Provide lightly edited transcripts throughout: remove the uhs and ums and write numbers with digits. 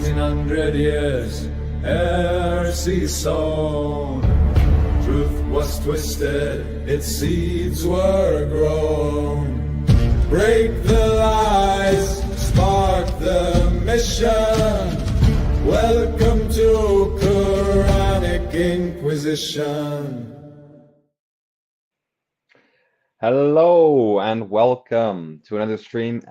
1400 years ere seed sown. Truth was twisted, its seeds were grown. Break the lies, spark the mission. Welcome to Quranic Inquisition. Hello and welcome to another stream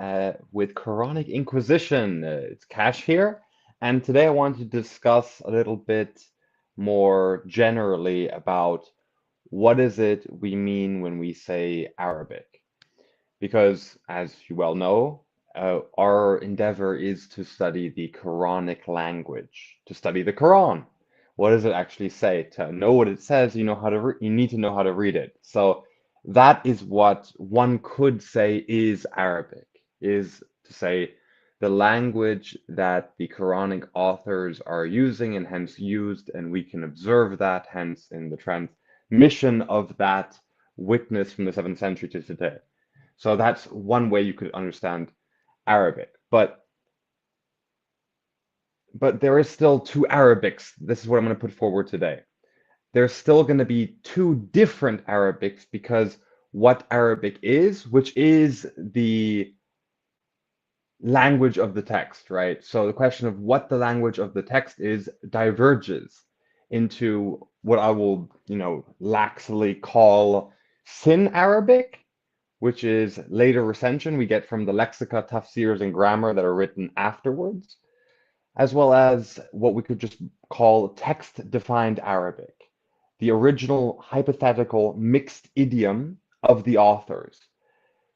with Quranic Inquisition. It's Cash here, and today I want to discuss a little bit more generally about what is it we mean when we say Arabic. Because, as you well know, our endeavor is to study the Quranic language, to study the Quran. What does it actually say? To know what it says, you need to know how to read it. So that is what one could say is Arabic, is to say the language that the Quranic authors are using and hence used, and we can observe that hence in the transmission of that witness from the 7th century to today. So that's one way you could understand Arabic. But there is still two Arabics. This is what I'm going to put forward today. There's still going to be two different Arabics because what Arabic is, which is the language of the text, right? So the question of what the language of the text is diverges into what I will, laxly call Sin Arabic, which is later recension we get from the lexica, tafsirs, and grammar that are written afterwards, as well as what we could just call text-defined Arabic, the original hypothetical mixed idiom of the authors.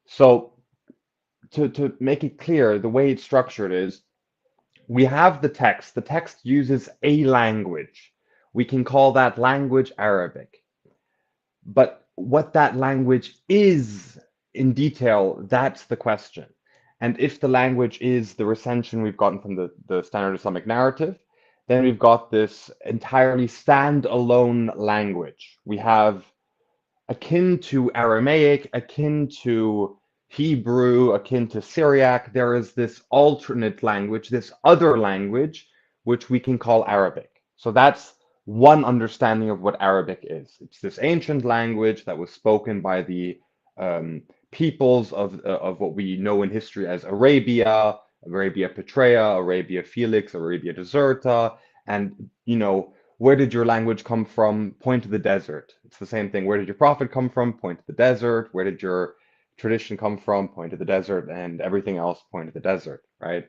So to make it clear, the way it's structured is we have the text. The text uses a language. We can call that language Arabic. But what that language is in detail, that's the question. And if the language is the recension we've gotten from the standard Islamic narrative, then we've got this entirely standalone language. We have akin to Aramaic, akin to Hebrew, akin to Syriac. There is this alternate language, this other language, which we can call Arabic. So that's one understanding of what Arabic is. It's this ancient language that was spoken by the peoples of what we know in history as Arabia, Arabia Petraea, Arabia Felix, Arabia Deserta, and where did your language come from? Point to the desert. It's the same thing. Where did your prophet come from? Point to the desert. Where did your tradition come from? Point to the desert, and everything else point to the desert, right?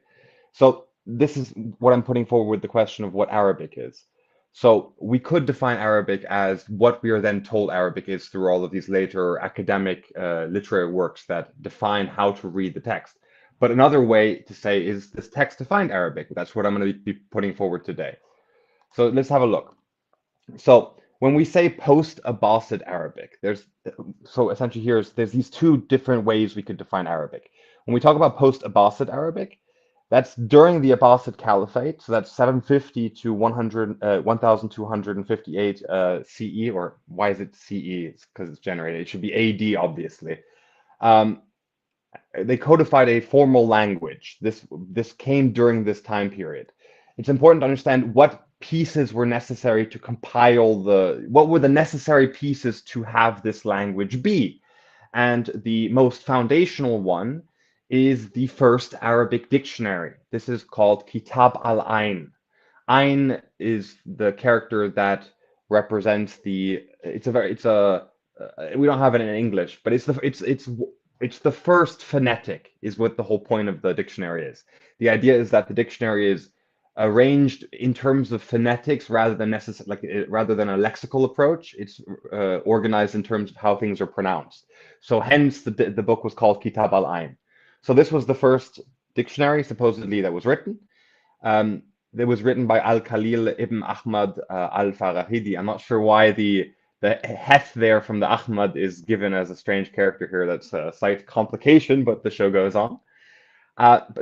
So this is what I'm putting forward with the question of what Arabic is. So we could define Arabic as what we are then told Arabic is through all of these later academic literary works that define how to read the text. But another way to say is this text-defined Arabic. That's what I'm going to be putting forward today. So let's have a look. So when we say post-Abbasid Arabic, there's these two different ways we could define Arabic. When we talk about post-Abbasid Arabic, that's during the Abbasid Caliphate, so that's 750 to 1258 CE, or why is it CE? It's because it's generated. It should be AD, obviously. They codified a formal language. This came during this time period. It's important to understand what pieces were necessary to compile what were the necessary pieces to have this language be. And the most foundational one is the first Arabic dictionary. This is called Kitab al-Ain. Ain is the character that represents we don't have it in English, but it's the first phonetic is what the whole point of the dictionary is. The idea is that the dictionary is arranged in terms of phonetics rather than a lexical approach. It's organized in terms of how things are pronounced. So hence the book was called Kitab al-Ain. So this was the first dictionary supposedly that was written. It was written by Al-Khalil ibn Ahmad al-Farahidi. I'm not sure why the heth there from the Ahmad is given as a strange character here. That's a slight complication, but the show goes on.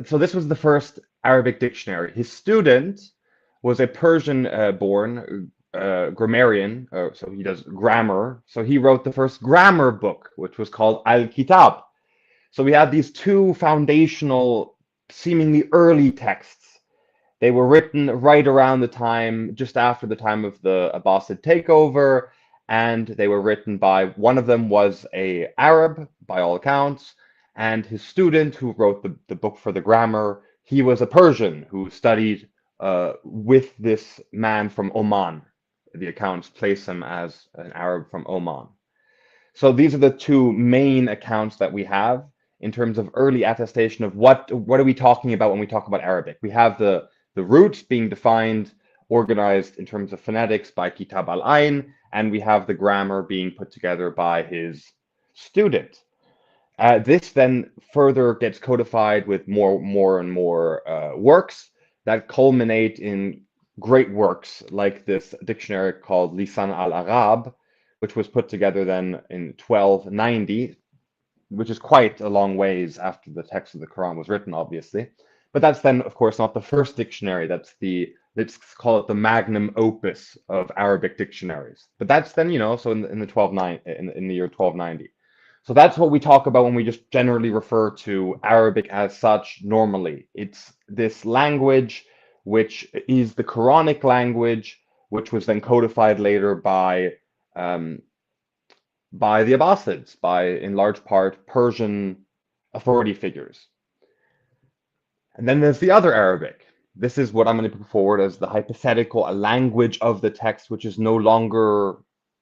So this was the first Arabic dictionary. His student was a Persian-born grammarian, so he does grammar. So he wrote the first grammar book, which was called Al-Kitab. So we have these two foundational, seemingly early texts. They were written right around the time, just after the time of the Abbasid takeover, and they were written by one of them was a Arab by all accounts, and his student who wrote the book for the grammar, he was a Persian who studied with this man from Oman. The accounts place him as an Arab from Oman. So these are the two main accounts that we have in terms of early attestation of what are we talking about when we talk about Arabic. We have the roots being defined, organized in terms of phonetics by Kitab al-Ain, and we have the grammar being put together by his student. This then further gets codified with more and more works that culminate in great works like this dictionary called Lisan al-Arab, which was put together then in 1290, which is quite a long ways after the text of the Quran was written, obviously. But that's then, of course, not the first dictionary. That's let's call it the magnum opus of Arabic dictionaries. But that's then, so in the 1290, in the year 1290. So that's what we talk about when we just generally refer to Arabic as such normally. It's this language which is the Quranic language, which was then codified later um, by the Abbasids, by in large part Persian authority figures. And then there's the other Arabic. This is what I'm going to put forward as the hypothetical, a language of the text which is no longer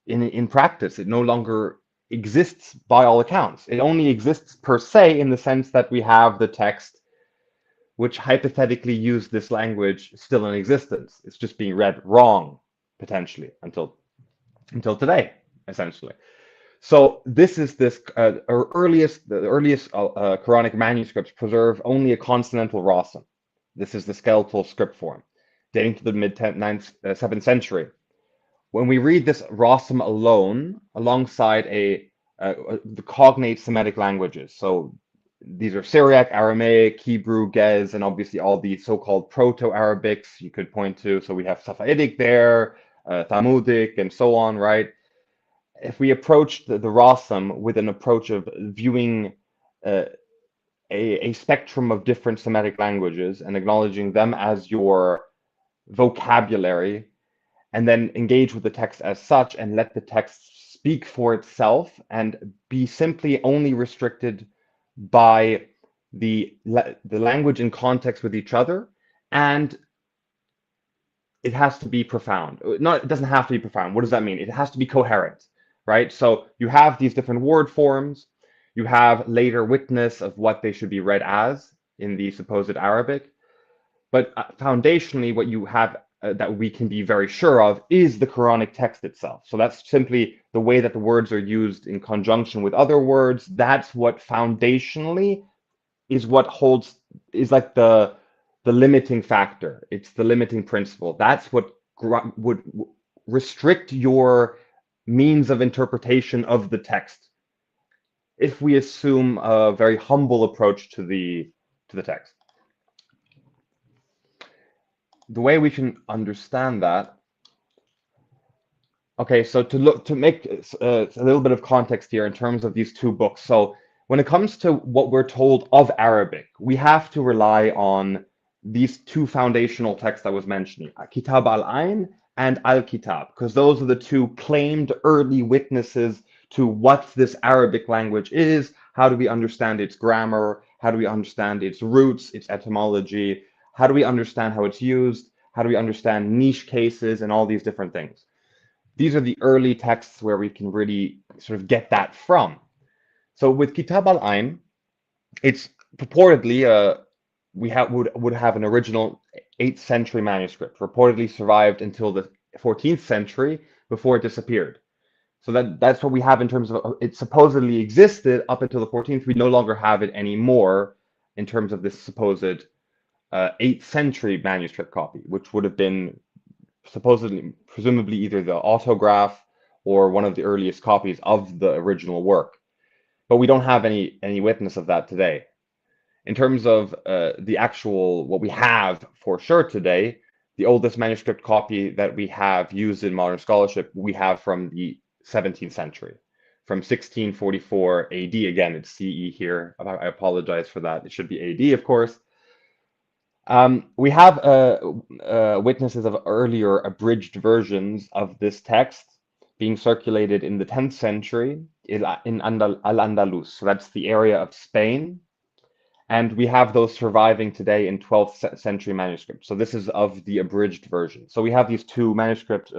in practice. It no longer exists by all accounts. It only exists per se in the sense that we have the text which hypothetically used this language still in existence. It's just being read wrong, potentially, until today, essentially. So this is the earliest Quranic manuscripts preserve only a consonantal rasam. This is the skeletal script form, dating to the mid 7th century. When we read this rasam alone, alongside the cognate Semitic languages, so these are Syriac, Aramaic, Hebrew, Gez, and obviously all the so-called Proto-Arabics you could point to. So we have Safa'idic there, Thamudic, and so on, right? If we approach the Rasam with an approach of viewing uh, a spectrum of different Semitic languages and acknowledging them as your vocabulary, and then engage with the text as such and let the text speak for itself and be simply only restricted by the language in context with each other, and it has to be profound. No, it doesn't have to be profound. What does that mean? It has to be coherent, right? So you have these different word forms. You have later witness of what they should be read as in the supposed Arabic. But foundationally, what you have that we can be very sure of is the Quranic text itself. So that's simply the way that the words are used in conjunction with other words. That's what foundationally is what holds, is like the limiting factor. It's the limiting principle. That's what would restrict your means of interpretation of the text if we assume a very humble approach to the text. The way we can understand that, okay, so to make a little bit of context here in terms of these two books. So when it comes to what we're told of Arabic, we have to rely on these two foundational texts I was mentioning, Kitab al-Ain and Al-Kitab, because those are the two claimed early witnesses to what this Arabic language is. How do we understand its grammar? How do we understand its roots, its etymology? How do we understand how it's used? How do we understand niche cases and all these different things? These are the early texts where we can really sort of get that from. So with Kitab al-Ain, it's purportedly would have an original 8th century manuscript, reportedly survived until the 14th century before it disappeared. So that's what we have in terms of it supposedly existed up until the 14th. We no longer have it anymore in terms of this supposed 8th century manuscript copy, which would have been supposedly, presumably either the autograph or one of the earliest copies of the original work. But we don't have any witness of that today. In terms of the actual, what we have for sure today, the oldest manuscript copy that we have used in modern scholarship, we have from the 17th century, from 1644 AD. Again, it's CE here. I apologize for that. It should be AD, of course. We have witnesses of earlier abridged versions of this text being circulated in the 10th century in Al-Andalus. So that's the area of Spain. And we have those surviving today in 12th century manuscripts. So this is of the abridged version. So we have these two manuscript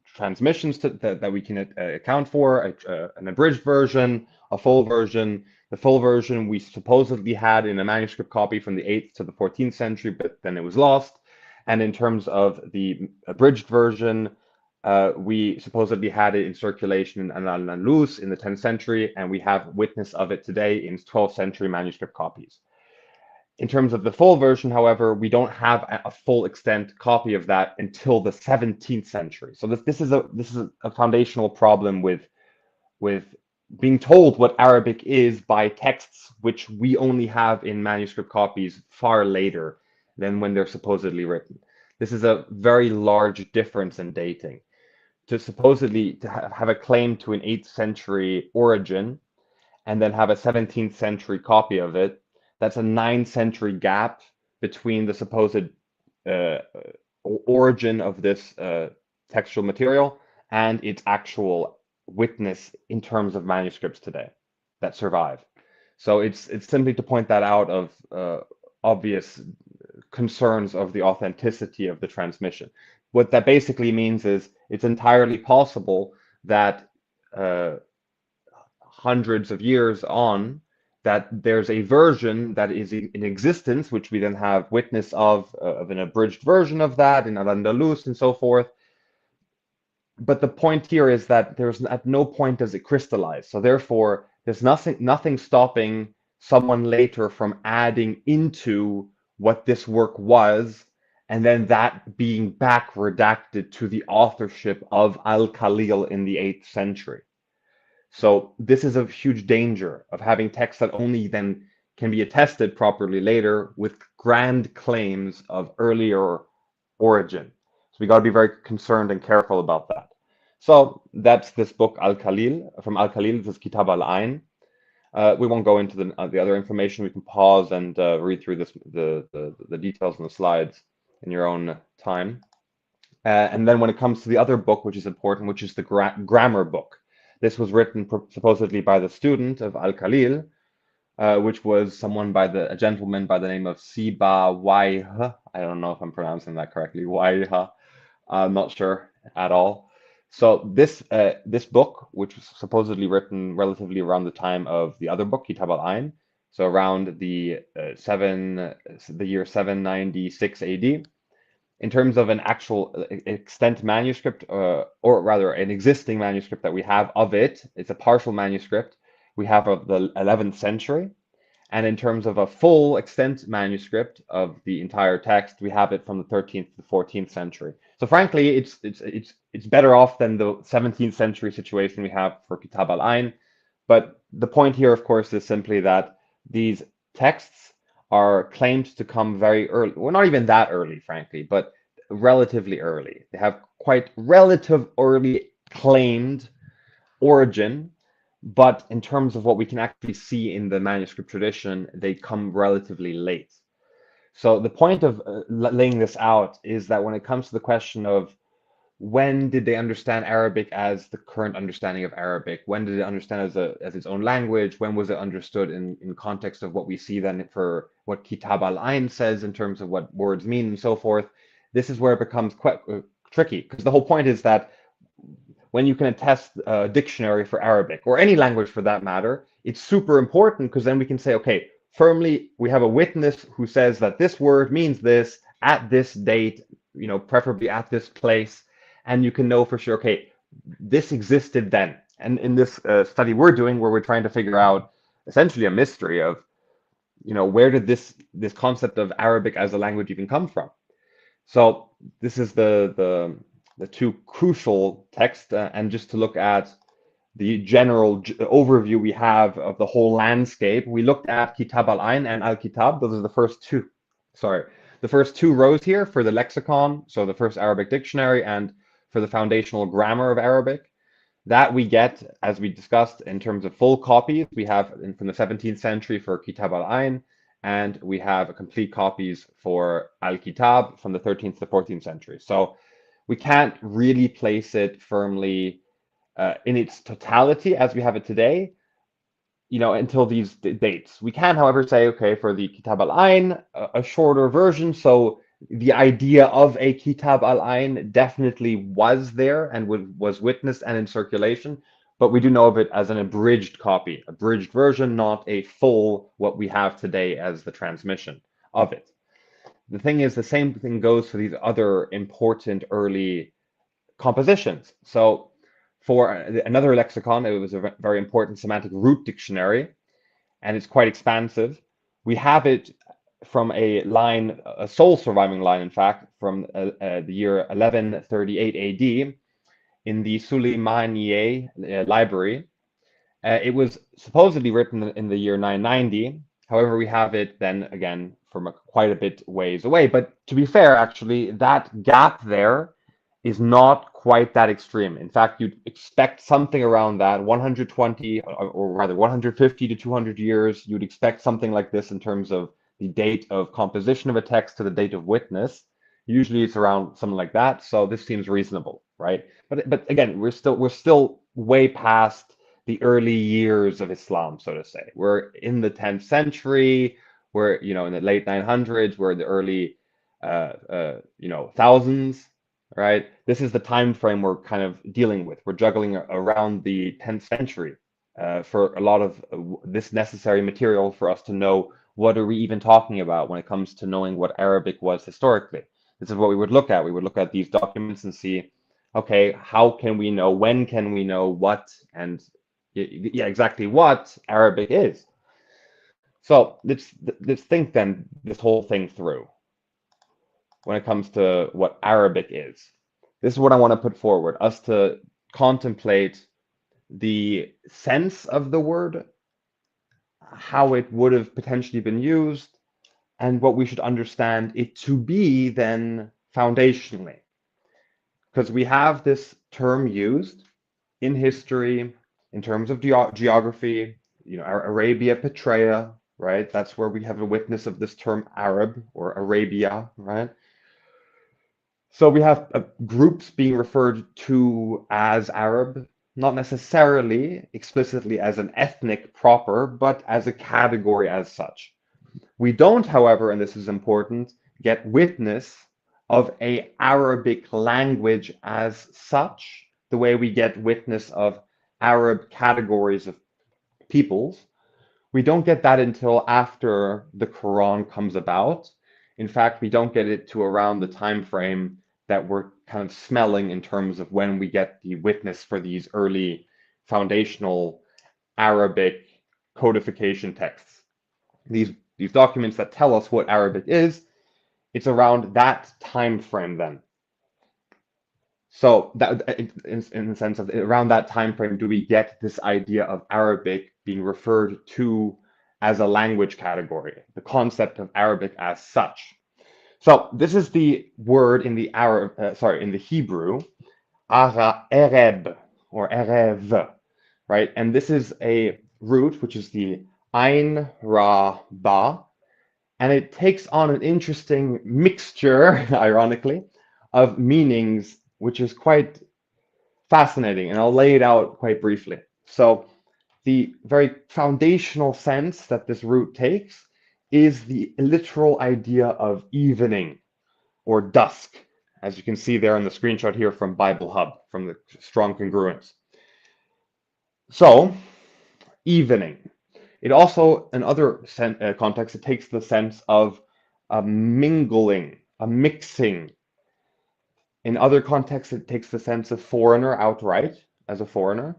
transmissions that we can account for, an abridged version, a full version. The full version we supposedly had in a manuscript copy from the 8th to the 14th century, but then it was lost. And in terms of the abridged version, we supposedly had it in circulation in Al-Andalus in the 10th century, and we have witness of it today in 12th century manuscript copies. In terms of the full version, however, we don't have a full extent copy of that until the 17th century. So this is a foundational problem with being told what Arabic is by texts which we only have in manuscript copies far later than when they're supposedly written. This is a very large difference in dating. To supposedly have a claim to an 8th century origin and then have a 17th century copy of it, that's a 9th century gap between the supposed uh, origin of this textual material and its actual witness in terms of manuscripts today that survive. So it's simply to point that out of obvious concerns of the authenticity of the transmission. What that basically means is it's entirely possible that uh, hundreds of years on, that there's a version that is in existence, which we then have witness of an abridged version of that in Al-Andalus and so forth. But the point here is that there's at no point does it crystallize. So therefore, there's nothing stopping someone later from adding into what this work was, and then that being back redacted to the authorship of Al-Khalil in the 8th century. So this is a huge danger of having texts that only then can be attested properly later with grand claims of earlier origin. So we got to be very concerned and careful about that. So that's this book Al-Khalil. From Al-Khalil, this is Kitab al-Ain. We won't go into the other information. We can pause and read through the details in the slides in your own time. And then when it comes to the other book, which is important, which is the grammar book. This was written supposedly by the student of Al-Khalil, which was a gentleman by the name of Sibawayh. I don't know if I'm pronouncing that correctly. Wayha. I'm not sure at all. So this book, which was supposedly written relatively around the time of the other book, Kitab al-Ain, so around the year 796 AD, in terms of an actual extant manuscript, or rather an existing manuscript that we have of it, it's a partial manuscript we have of the 11th century. And in terms of a full extant manuscript of the entire text, we have it from the 13th to the 14th century. So frankly, it's better off than the 17th century situation we have for Kitab al-Ain. But the point here, of course, is simply that these texts are claimed to come very early. Well, not even that early, frankly, but relatively early. They have quite relative early claimed origin, but in terms of what we can actually see in the manuscript tradition, they come relatively late. So the point of laying this out is that when it comes to the question of when did they understand Arabic as the current understanding of Arabic? When did it understand as its own language? When was it understood in context of what we see then for what Kitab al-Ain says in terms of what words mean and so forth? This is where it becomes quite tricky, because the whole point is that when you can attest a dictionary for Arabic or any language for that matter, it's super important because then we can say, okay, firmly, we have a witness who says that this word means this at this date, preferably at this place. And you can know for sure, okay, this existed then. And in this study we're doing, where we're trying to figure out essentially a mystery of, where did this concept of Arabic as a language even come from? So this is the two crucial texts, and just to look at the general overview we have of the whole landscape, we looked at Kitab al-Ain and Al-Kitab. Those are the first two rows here for the lexicon, so the first Arabic dictionary, and for the foundational grammar of Arabic. That we get, as we discussed, in terms of full copies. We have from the 17th century for Kitab al-Ain, and we have complete copies for Al-Kitab from the 13th to 14th century. So we can't really place it firmly in its totality as we have it today, until these dates. We can, however, say, okay, for the Kitab al-Ain, a shorter version. So the idea of a Kitab al-Ain definitely was there and was witnessed and in circulation, but we do know of it as an abridged copy, abridged version, not a full what we have today as the transmission of it. The thing is, the same thing goes for these other important early compositions. So for another lexicon, it was a very important semantic root dictionary, and it's quite expansive. We have it from a line, a sole surviving line, in fact, from the year 1138 AD in the Suleymaniye library. It was supposedly written in the year 990. However, we have it then again from quite a bit ways away. But to be fair, actually, that gap there is not quite that extreme. In fact, you'd expect something around that 120, or rather 150 to 200 years. You'd expect something like this in terms of the date of composition of a text to the date of witness. Usually it's around something like that. So this seems reasonable, right? But again, we're still way past the early years of Islam, so to say. We're in the 10th century. We're, in the late 900s. We're in the early, thousands, right? This is the time frame we're kind of dealing with. We're juggling around the 10th century for a lot of this necessary material for us to know what are we even talking about when it comes to knowing what Arabic was historically. This is what we would look at. We would look at these documents and see, okay, how can we know, when can we know what, and yeah, exactly what Arabic is. So let's think then this whole thing through when it comes to what Arabic is. This is what I want to put forward, us to contemplate the sense of the word, how it would have potentially been used, and what we should understand it to be then foundationally. Because we have this term used in history, in terms of geography, Arabia Petraea, right? That's where we have a witness of this term Arab or Arabia, right? So we have groups being referred to as Arab, not necessarily explicitly as an ethnic proper, but as a category as such. We don't, however, and this is important, get witness of a Arabic language as such, the way we get witness of Arab categories of peoples. We don't get that until after the Quran comes about. In fact, we don't get it to around the time frame that we're kind of smelling in terms of when we get the witness for these early foundational Arabic codification texts. These documents that tell us what Arabic is, it's around that time frame then. So that, in the sense of around that time frame, do we get this idea of Arabic being referred to as a language category, the concept of Arabic as such. So this is the word in the in the Hebrew, Arab or Erev, right? And this is a root which is the Ain Ra Ba, and it takes on an interesting mixture, ironically, of meanings, which is quite fascinating, and I'll lay it out quite briefly. So the very foundational sense that this root takes is the literal idea of evening or dusk, as you can see there in the screenshot here from Bible Hub, from the Strong Congruence. So, evening. It also, in other contexts, it takes the sense of a mingling, a mixing. In other contexts, it takes the sense of foreigner outright, as a foreigner.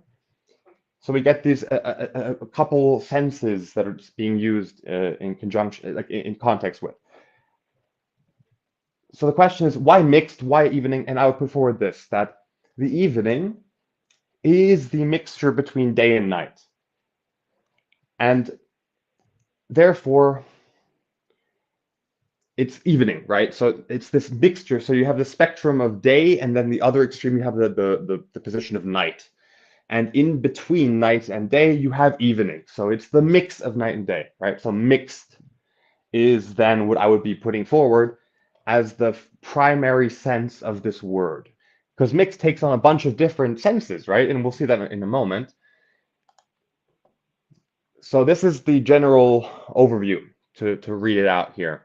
So we get these a couple senses that are being used in conjunction, like in context with. So the question is, why mixed? Why evening? And I would put forward this, that the evening is the mixture between day and night. And therefore, it's evening, right? So it's this mixture. So you have the spectrum of day, and then the other extreme, you have the position of night. And in between night and day, you have evening. So it's the mix of night and day, right? So mixed. is then what I would be putting forward as the primary sense of this word. Because mixed takes on a bunch of different senses, right? And we'll see that in a moment. So this is the general overview to read it out here.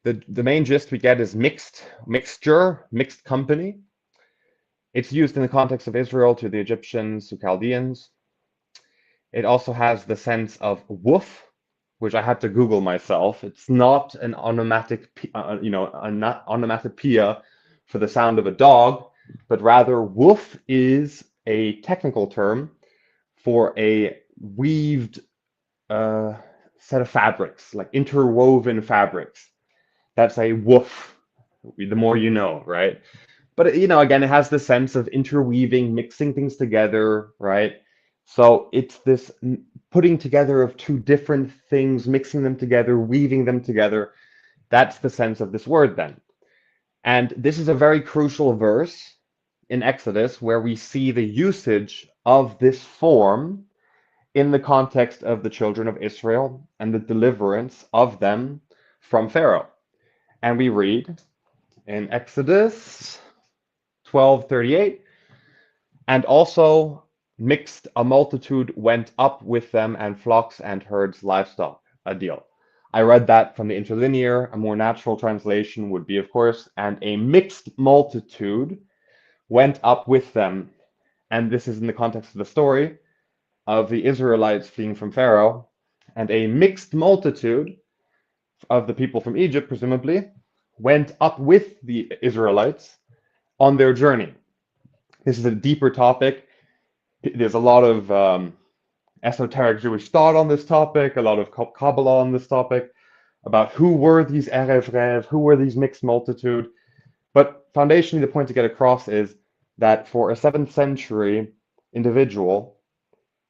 The main gist we get is mixed, mixture, mixed company. It's used in the context of Israel to the Egyptians, to Chaldeans. It also has the sense of woof, which I had to Google myself. It's not an onomatic, an onomatopoeia for the sound of a dog, but rather woof is a technical term for a weaved set of fabrics, like interwoven fabrics. That's a woof. The more you know, right? But again, it has the sense of interweaving, mixing things together, right? So it's this putting together of two different things, mixing them together, weaving them together. That's the sense of this word then. And this is a very crucial verse in Exodus where we see the usage of this form in the context of the children of Israel and the deliverance of them from Pharaoh. And we read in Exodus 12:38, and also mixed a multitude went up with them, and flocks and herds, livestock, a deal. I read that from the interlinear. A more natural translation would be, of course, and a mixed multitude went up with them. And this is in the context of the story of the Israelites fleeing from Pharaoh, and a mixed multitude of the people from Egypt, presumably, went up with the Israelites on their journey. This is a deeper topic. There's a lot of esoteric Jewish thought on this topic, a lot of Kabbalah on this topic, about who were these Erev Rev, who were these mixed multitude. But foundationally, the point to get across is that for a 7th century individual,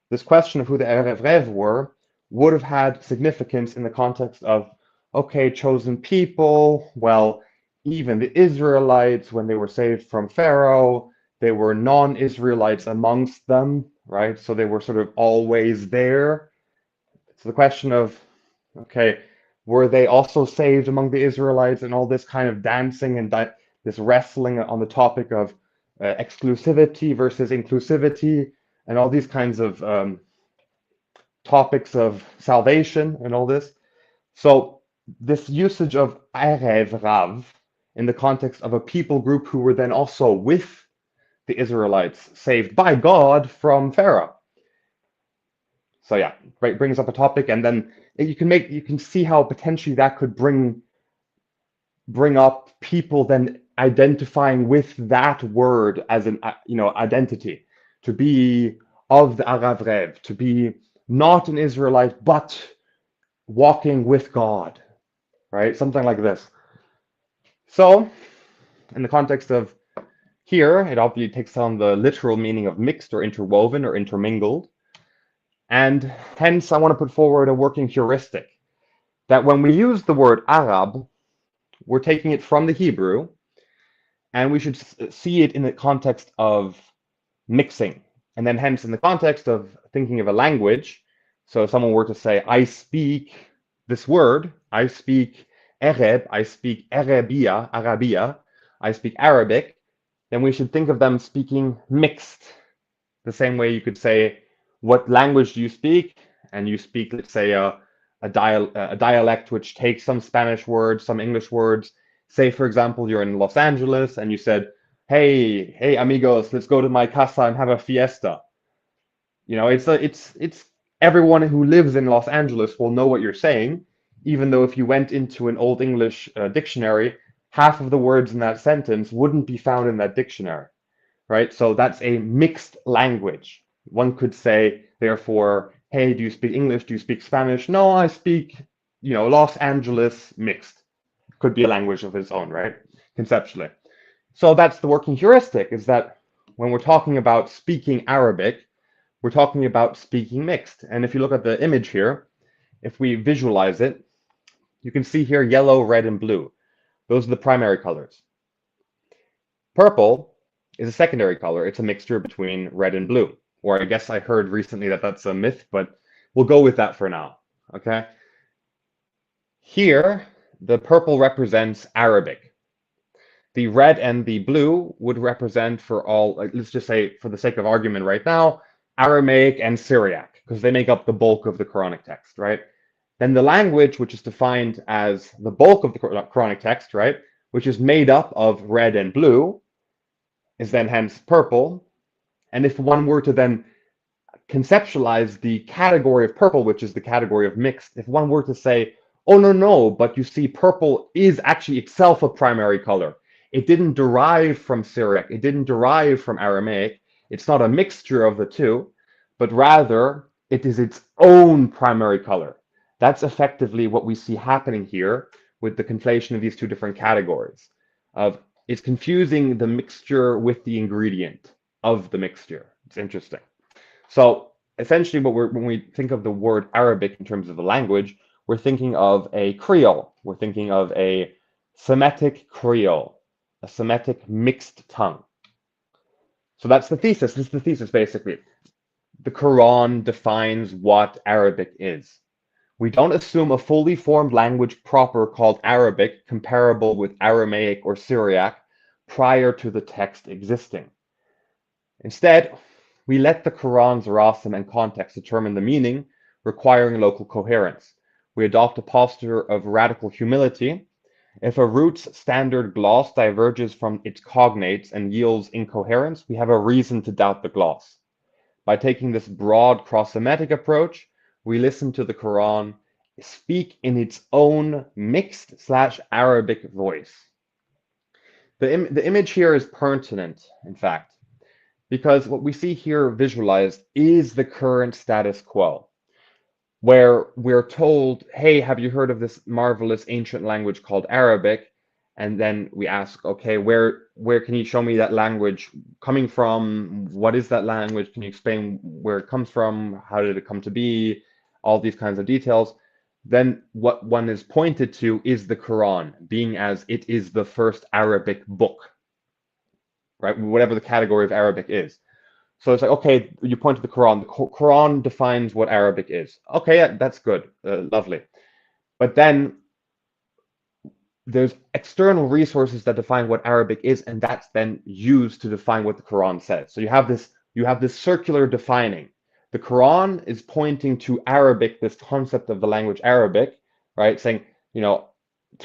this question of who the Erev Rev were would have had significance in the context of, okay, chosen people, well, even the Israelites, when they were saved from Pharaoh, they were non-Israelites amongst them, right? So they were sort of always there. So the question of, okay, were they also saved among the Israelites, and all this kind of dancing and this wrestling on the topic of exclusivity versus inclusivity, and all these kinds of topics of salvation and all this. So this usage of Erev Rav in the context of a people group who were then also with the Israelites, saved by God from Pharaoh. So yeah, brings up a topic, and then you can see how potentially that could bring up people then identifying with that word as an identity, to be of the Arav Rev, to be not an Israelite but walking with God, right? Something like this. So in the context of here, it obviously takes on the literal meaning of mixed or interwoven or intermingled. And hence, I want to put forward a working heuristic that when we use the word Arab, we're taking it from the Hebrew, and we should see it in the context of mixing. And then hence, in the context of thinking of a language, so if someone were to say, I speak this word, I speak Arab, I speak Arabia, I speak Arabic, then we should think of them speaking mixed. The same way you could say, what language do you speak? And you speak, let's say, a dialect which takes some Spanish words, some English words. Say, for example, you're in Los Angeles and you said, hey, amigos, let's go to my casa and have a fiesta. It's everyone who lives in Los Angeles will know what you're saying, even though if you went into an Old English dictionary, half of the words in that sentence wouldn't be found in that dictionary, right? So that's a mixed language. One could say, therefore, hey, do you speak English? Do you speak Spanish? No, I speak, Los Angeles mixed. Could be a language of its own, right? Conceptually. So that's the working heuristic, is that when we're talking about speaking Arabic, we're talking about speaking mixed. And if you look at the image here, if we visualize it, you can see here yellow, red, and blue. Those are the primary colors. Purple is a secondary color. It's a mixture between red and blue. Or I guess I heard recently that that's a myth, but we'll go with that for now, okay? Here, the purple represents Arabic. The red and the blue would represent for all, let's just say for the sake of argument right now, Aramaic and Syriac, because they make up the bulk of the Quranic text, right? Then the language, which is defined as the bulk of the Quranic text, right, which is made up of red and blue, is then hence purple. And if one were to then conceptualize the category of purple, which is the category of mixed, if one were to say, oh, no, no, but you see, purple is actually itself a primary color. It didn't derive from Syriac, it didn't derive from Aramaic. It's not a mixture of the two, but rather it is its own primary color. That's effectively what we see happening here with the conflation of these two different categories. Of it's confusing the mixture with the ingredient of the mixture. It's interesting. So essentially, when we think of the word Arabic in terms of the language, we're thinking of a Creole. We're thinking of a Semitic Creole, a Semitic mixed tongue. So that's the thesis. This is the thesis, basically. The Quran defines what Arabic is. We don't assume a fully formed language proper called Arabic, comparable with Aramaic or Syriac, prior to the text existing. Instead, we let the Quran's rasim and context determine the meaning, requiring local coherence. We adopt a posture of radical humility. If a root's standard gloss diverges from its cognates and yields incoherence, we have a reason to doubt the gloss. By taking this broad cross-Semitic approach, we listen to the Quran speak in its own mixed/Arabic voice. The image here is pertinent, in fact, because what we see here visualized is the current status quo, where we're told, hey, have you heard of this marvelous ancient language called Arabic? And then we ask, okay, where can you show me that language coming from? What is that language? Can you explain where it comes from? How did it come to be? All these kinds of details. Then what one is pointed to is the Quran, being as it is the first Arabic book, right? Whatever the category of Arabic is. So it's like, okay, you point to the Quran. The Quran defines what Arabic is. Okay, yeah, that's good, lovely. But then there's external resources that define what Arabic is, and that's then used to define what the Quran says. So you have this circular defining. The Quran is pointing to Arabic, this concept of the language Arabic, right? Saying, to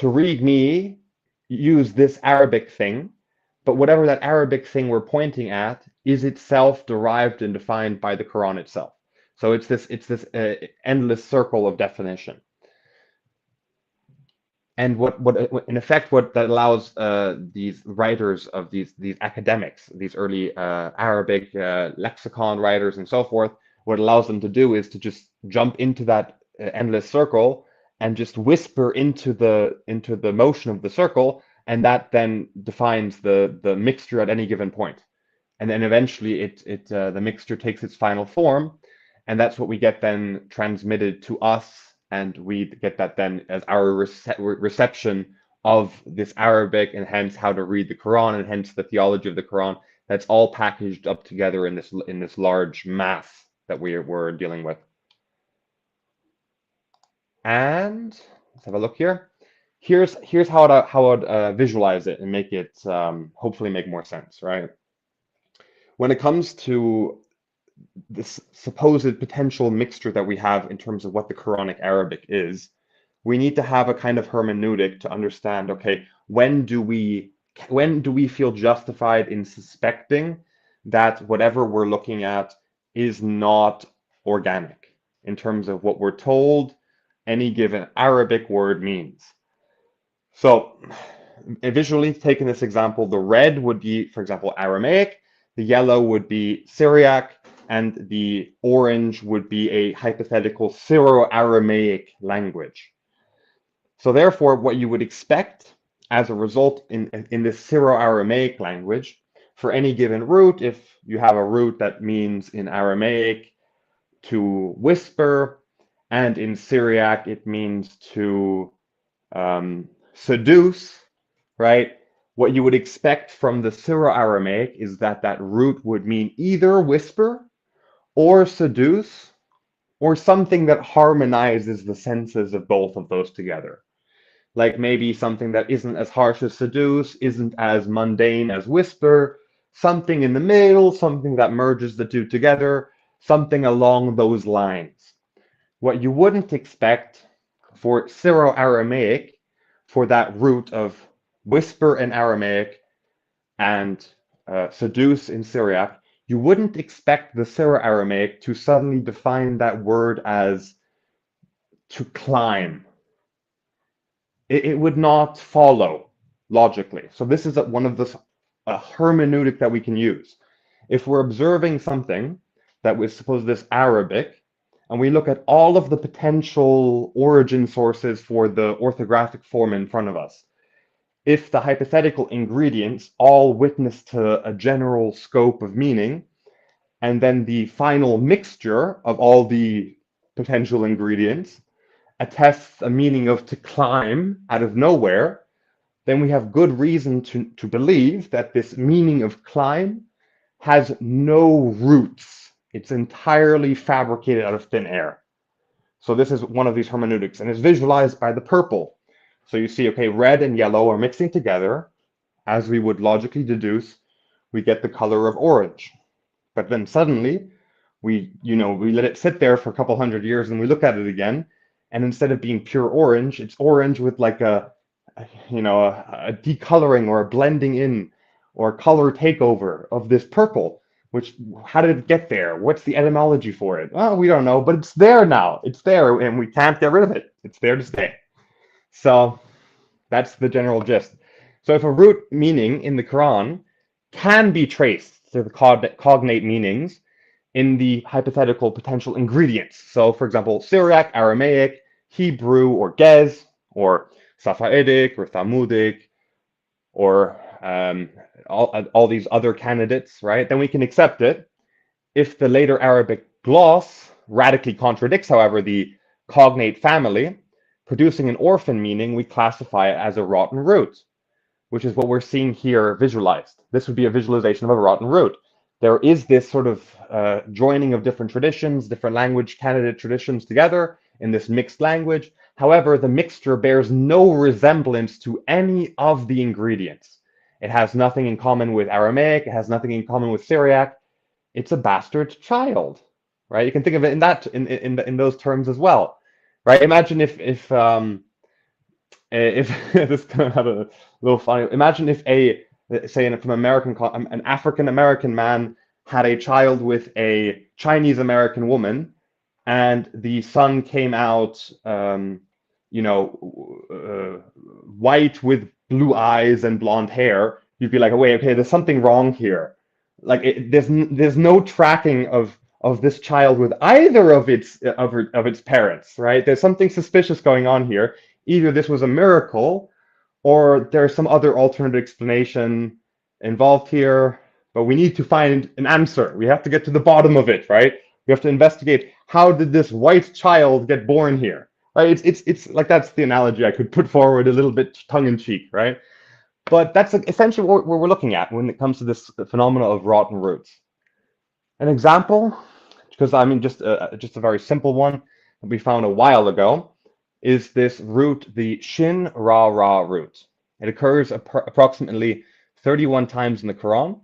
read me, use this Arabic thing, but whatever that Arabic thing we're pointing at is itself derived and defined by the Quran itself. So it's this endless circle of definition. And what in effect what that allows these writers of these academics, these early Arabic lexicon writers and so forth, what allows them to do is to just jump into that endless circle and just whisper into the motion of the circle, and that then defines the mixture at any given point. And then eventually the mixture takes its final form, and that's what we get then transmitted to us, and we get that then as our reception of this Arabic, and hence how to read the Quran, and hence the theology of the Quran. That's all packaged up together in this large mass that we're dealing with. And let's have a look here. Here's how I'd visualize it and make it hopefully make more sense, right? When it comes to this supposed potential mixture that we have in terms of what the Quranic Arabic is, we need to have a kind of hermeneutic to understand, okay, when do we feel justified in suspecting that whatever we're looking at is not organic in terms of what we're told any given Arabic word means. So visually taking this example, the red would be, for example, Aramaic, the yellow would be Syriac, and the orange would be a hypothetical Syro-Aramaic language. So therefore, what you would expect as a result in this Syro-Aramaic language, for any given root, if you have a root that means in Aramaic to whisper, and in Syriac it means to seduce, right? What you would expect from the Syro-Aramaic is that root would mean either whisper or seduce, or something that harmonizes the senses of both of those together. like maybe something that isn't as harsh as seduce, isn't as mundane as whisper, something in the middle, something that merges the two together, something along those lines. What you wouldn't expect for Syro-Aramaic, for that root of whisper in Aramaic and seduce in Syriac, you wouldn't expect the Syro-Aramaic to suddenly define that word as to climb. It would not follow logically. So this is one of the hermeneutic that we can use. If we're observing something that was supposed this Arabic, and we look at all of the potential origin sources for the orthographic form in front of us, if the hypothetical ingredients all witness to a general scope of meaning, and then the final mixture of all the potential ingredients attests a meaning of to climb out of nowhere, then we have good reason to believe that this meaning of climb has no roots. It's entirely fabricated out of thin air. So this is one of these hermeneutics, and it's visualized by the purple. So you see, okay, red and yellow are mixing together. As we would logically deduce, we get the color of orange. But then suddenly, we let it sit there for a couple hundred years, and we look at it again, and instead of being pure orange, it's orange with like a decoloring or a blending in or color takeover of this purple. Which, how did it get there? What's the etymology for it? Well, we don't know, but it's there now. It's there, and we can't get rid of it. It's there to stay. So that's the general gist. So if a root meaning in the Quran can be traced to the cognate meanings in the hypothetical potential ingredients. So for example, Syriac, Aramaic, Hebrew, or Gez, or Safaedic, or Thamudic, or all these other candidates, right? Then we can accept it. If the later Arabic gloss radically contradicts, however, the cognate family, producing an orphan meaning, we classify it as a rotten root, which is what we're seeing here visualized. This would be a visualization of a rotten root. There is this sort of joining of different traditions, different language candidate traditions together in this mixed language. However, the mixture bears no resemblance to any of the ingredients. It has nothing in common with Aramaic. It has nothing in common with Syriac. It's a bastard child, right? You can think of it in those terms as well, right? Imagine if this kind of had a little funny. Imagine if an African American man had a child with a Chinese American woman, and the son came out, white with blue eyes and blonde hair. You'd be like, oh, wait, okay, there's something wrong here. Like there's no tracking of this child with either of its parents, right? There's something suspicious going on here. Either this was a miracle, or there's some other alternate explanation involved here. But we need to find an answer. We have to get to the bottom of it, right? We have to investigate, how did this white child get born here, right? It's like, that's the analogy I could put forward, a little bit tongue-in-cheek, right? But that's essentially what we're looking at when it comes to this phenomena of rotten roots. An example, because I mean just a very simple one that we found a while ago, is this root, the Shin Ra Ra root. It occurs approximately 31 times in the Quran.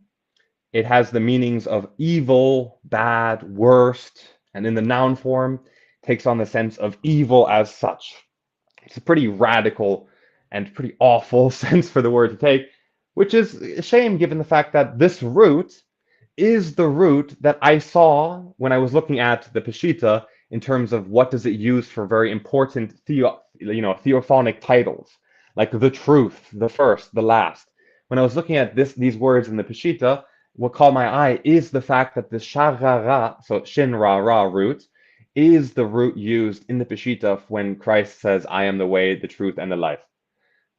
It has the meanings of evil, bad, worst, and in the noun form, takes on the sense of evil as such. It's a pretty radical and pretty awful sense for the word to take, which is a shame given the fact that this root is the root that I saw when I was looking at the Peshitta in terms of what does it use for very important theophonic titles, like the truth, the first, the last. When I was looking at these words in the Peshitta, what caught my eye is the fact that the Sharara, so Shin Ra Ra root, is the root used in the Peshitta when Christ says, I am the way, the truth, and the life.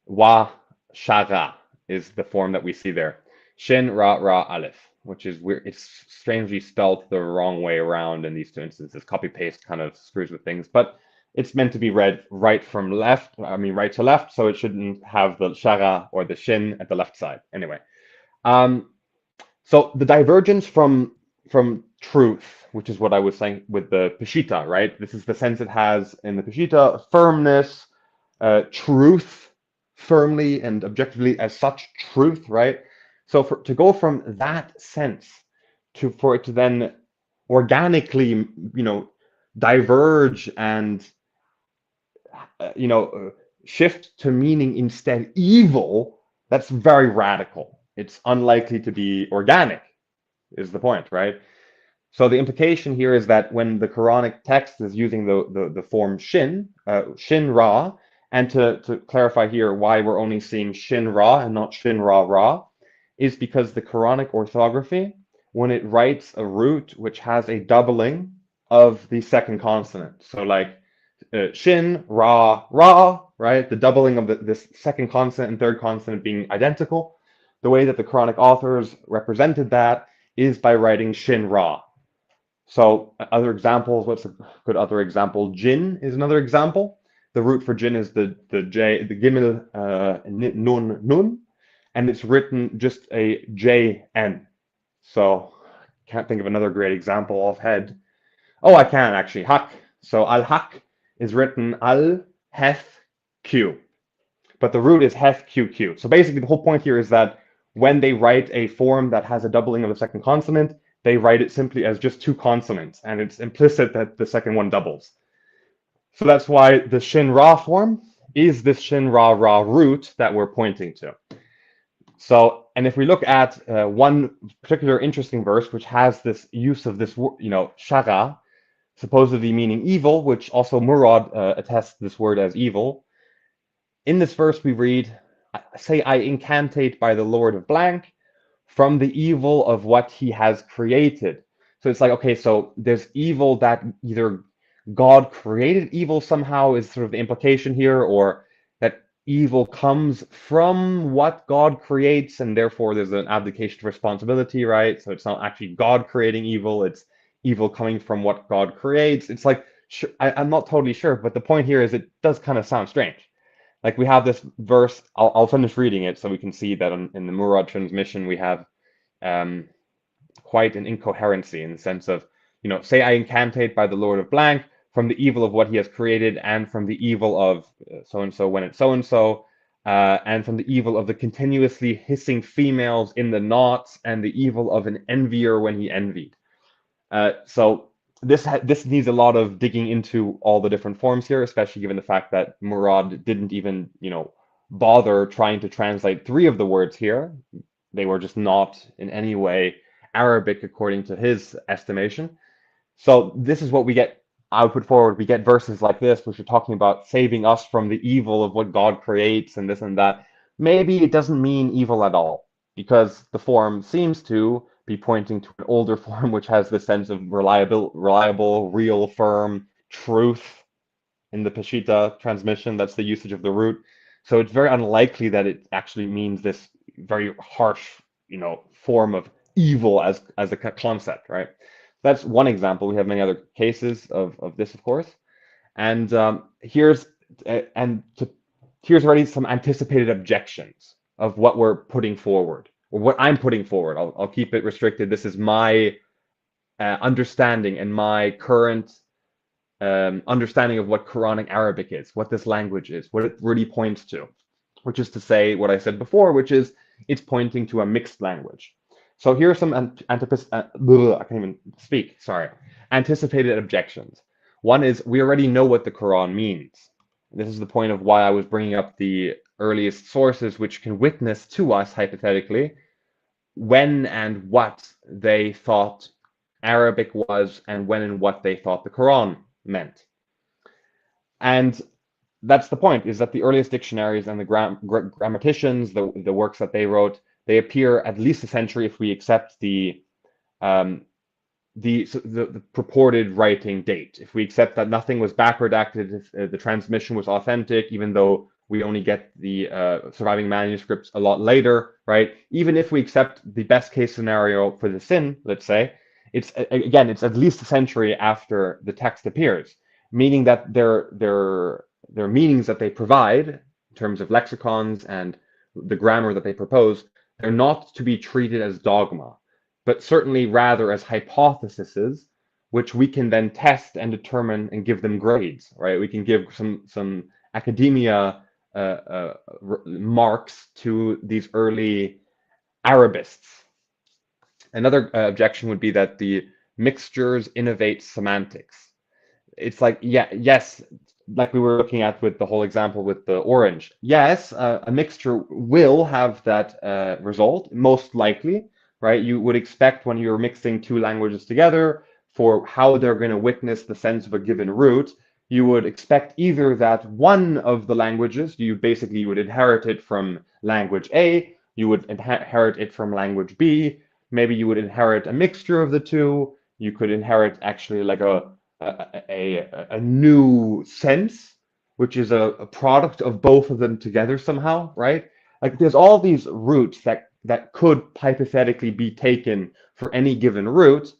Wa Shara is the form that we see there. Shin Ra Ra Aleph, which is weird. It's strangely spelled the wrong way around in these two instances. Copy paste kind of screws with things, but it's meant to be read right to left, so it shouldn't have the Shara or the Shin at the left side. Anyway. So the divergence from truth, which is what I was saying with the Peshitta, right? This is the sense it has in the Peshitta, firmness, truth firmly and objectively as such truth, right? So to go from that sense to for it to then organically, diverge and uh, you know, uh, shift to meaning instead evil, that's very radical. It's unlikely to be organic, is the point, right? So the implication here is that when the Quranic text is using the form shin, shin ra, and to clarify here why we're only seeing shin ra and not shin ra ra, is because the Quranic orthography, when it writes a root which has a doubling of the second consonant, so like shin ra ra, right? The doubling of this second consonant and third consonant being identical. The way that the Quranic authors represented that is by writing shin ra. So other examples, what's a good other example? Jin is another example. The root for jin is the j, the gimel nun nun, and it's written just a jn. So can't think of another great example offhand. Oh, I can actually. Hak. So al hak is written al hef q, but the root is hef qq. So basically, the whole point here is that when they write a form that has a doubling of the second consonant, they write it simply as just two consonants, and it's implicit that the second one doubles. So that's why the shin ra form is this shin ra ra root that we're pointing to. So, and if we look at one particular interesting verse, which has this use of this, shara, supposedly meaning evil, which also Murad attests this word as evil. In this verse, we read, say, I incantate by the Lord of blank from the evil of what he has created. So it's like, okay, so there's evil that either God created evil somehow is sort of the implication here, or that evil comes from what God creates, and therefore there's an abdication of responsibility, right? So it's not actually God creating evil, it's evil coming from what God creates. It's like, I'm not totally sure, but the point here is it does kind of sound strange. Like we have this verse, I'll finish reading it so we can see that in the Murad transmission we have um, quite an incoherency in the sense of, say I incantate by the Lord of blank from the evil of what he has created and from the evil of so and so when it's so and so, and from the evil of the continuously hissing females in the knots and the evil of an envier when he envied. So this needs a lot of digging into all the different forms here, especially given the fact that Murad didn't even, bother trying to translate three of the words here. They were just not in any way Arabic according to his estimation. So this is what we get. I would put forward. We get verses like this, which are talking about saving us from the evil of what God creates and this and that. Maybe it doesn't mean evil at all, because the form seems to be pointing to an older form, which has the sense of reliable, real, firm truth in the Peshitta transmission. That's the usage of the root. So it's very unlikely that it actually means this very harsh, form of evil as a concept, right? That's one example. We have many other cases of this, of course. And here's already some anticipated objections of what we're putting forward, or what I'm putting forward. I'll keep it restricted. This is my understanding and my current understanding of what Quranic Arabic is, what this language is, what it really points to, which is to say what I said before, which is it's pointing to a mixed language. So here are some I can't even speak, sorry, anticipated objections. One is we already know what the Quran means. This is the point of why I was bringing up the earliest sources which can witness to us, hypothetically, when and what they thought Arabic was and when and what they thought the Quran meant. And that's the point, is that the earliest dictionaries and the grammaticians, the works that they wrote, they appear at least a century if we accept um, the purported writing date. If we accept that nothing was backredacted, if the transmission was authentic, even though we only get the surviving manuscripts a lot later, right? Even if we accept the best case scenario for the sin, let's say, it's at least a century after the text appears, meaning that their meanings that they provide in terms of lexicons and the grammar that they propose, they're not to be treated as dogma, but certainly rather as hypotheses, which we can then test and determine and give them grades, right? We can give some academia marks to these early Arabists. Another objection would be that the mixtures innovate semantics. It's like, yeah, yes, like we were looking at with the whole example with the orange. Yes, a mixture will have that result, most likely, right? You would expect when you're mixing two languages together for how they're going to witness the sense of a given root, you would expect either that one of the languages, you would inherit it from language A, you would inherit it from language B, maybe you would inherit a mixture of the two, you could inherit actually like a new sense, which is a product of both of them together somehow, right? Like there's all these roots that could hypothetically be taken for any given root,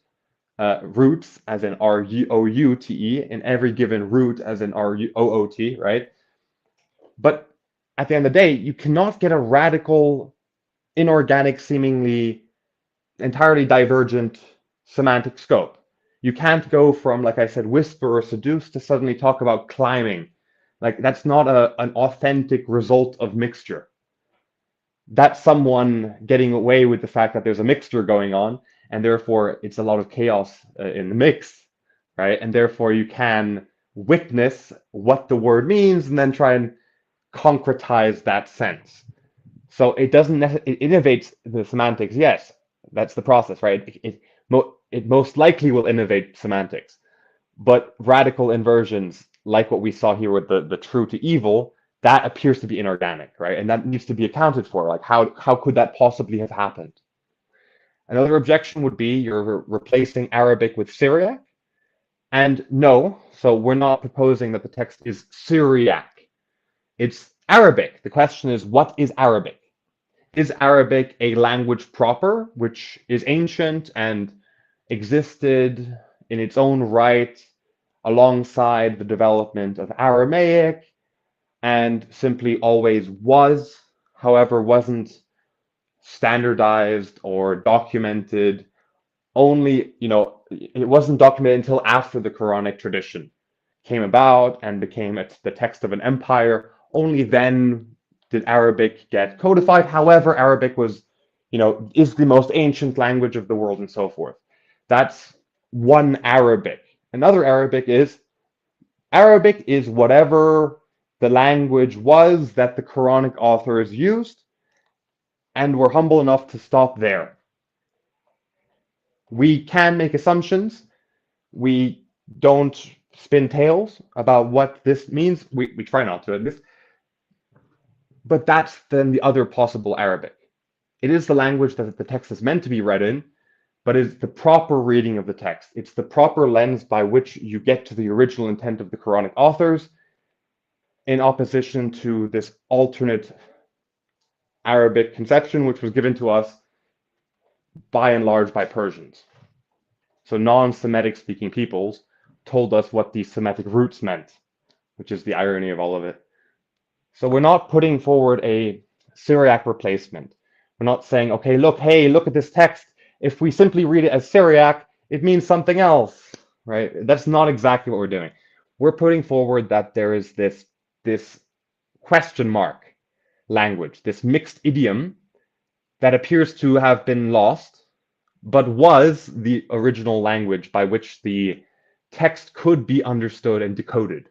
roots as in R-O-U-T-E, and every given root as in R-O-O-T, right? But at the end of the day, you cannot get a radical, inorganic, seemingly entirely divergent semantic scope. You can't go from, like I said, whisper or seduce to suddenly talk about climbing. Like that's not an authentic result of mixture. That's someone getting away with the fact that there's a mixture going on, and therefore it's a lot of chaos in the mix, right? And therefore you can witness what the word means and then try and concretize that sense. So it doesn't it innovates the semantics. Yes, that's the process, right? It most likely will innovate semantics, but radical inversions, like what we saw here with the true to evil, that appears to be inorganic, right? And that needs to be accounted for. Like how could that possibly have happened? Another objection would be you're replacing Arabic with Syriac, and no, so we're not proposing that the text is Syriac. It's Arabic. The question is, what is Arabic? Is Arabic a language proper, which is ancient and existed in its own right alongside the development of Aramaic and simply always was, however, wasn't standardized or documented only, it wasn't documented until after the Quranic tradition came about and became the text of an empire. Only then did Arabic get codified. However, Arabic was, is the most ancient language of the world and so forth. That's one Arabic. Another Arabic is whatever the language was that the Quranic authors used, and we're humble enough to stop there. We can make assumptions. We don't spin tales about what this means. We try not to at least. But that's then the other possible Arabic. It is the language that the text is meant to be read in, but it's the proper reading of the text. It's the proper lens by which you get to the original intent of the Quranic authors in opposition to this alternate Arabic conception, which was given to us by and large by Persians. So non-Semitic speaking peoples told us what these Semitic roots meant, which is the irony of all of it. So we're not putting forward a Syriac replacement. We're not saying, okay, look at this text. If we simply read it as Syriac, it means something else, right? That's not exactly what we're doing. We're putting forward that there is this question mark language, this mixed idiom that appears to have been lost, but was the original language by which the text could be understood and decoded,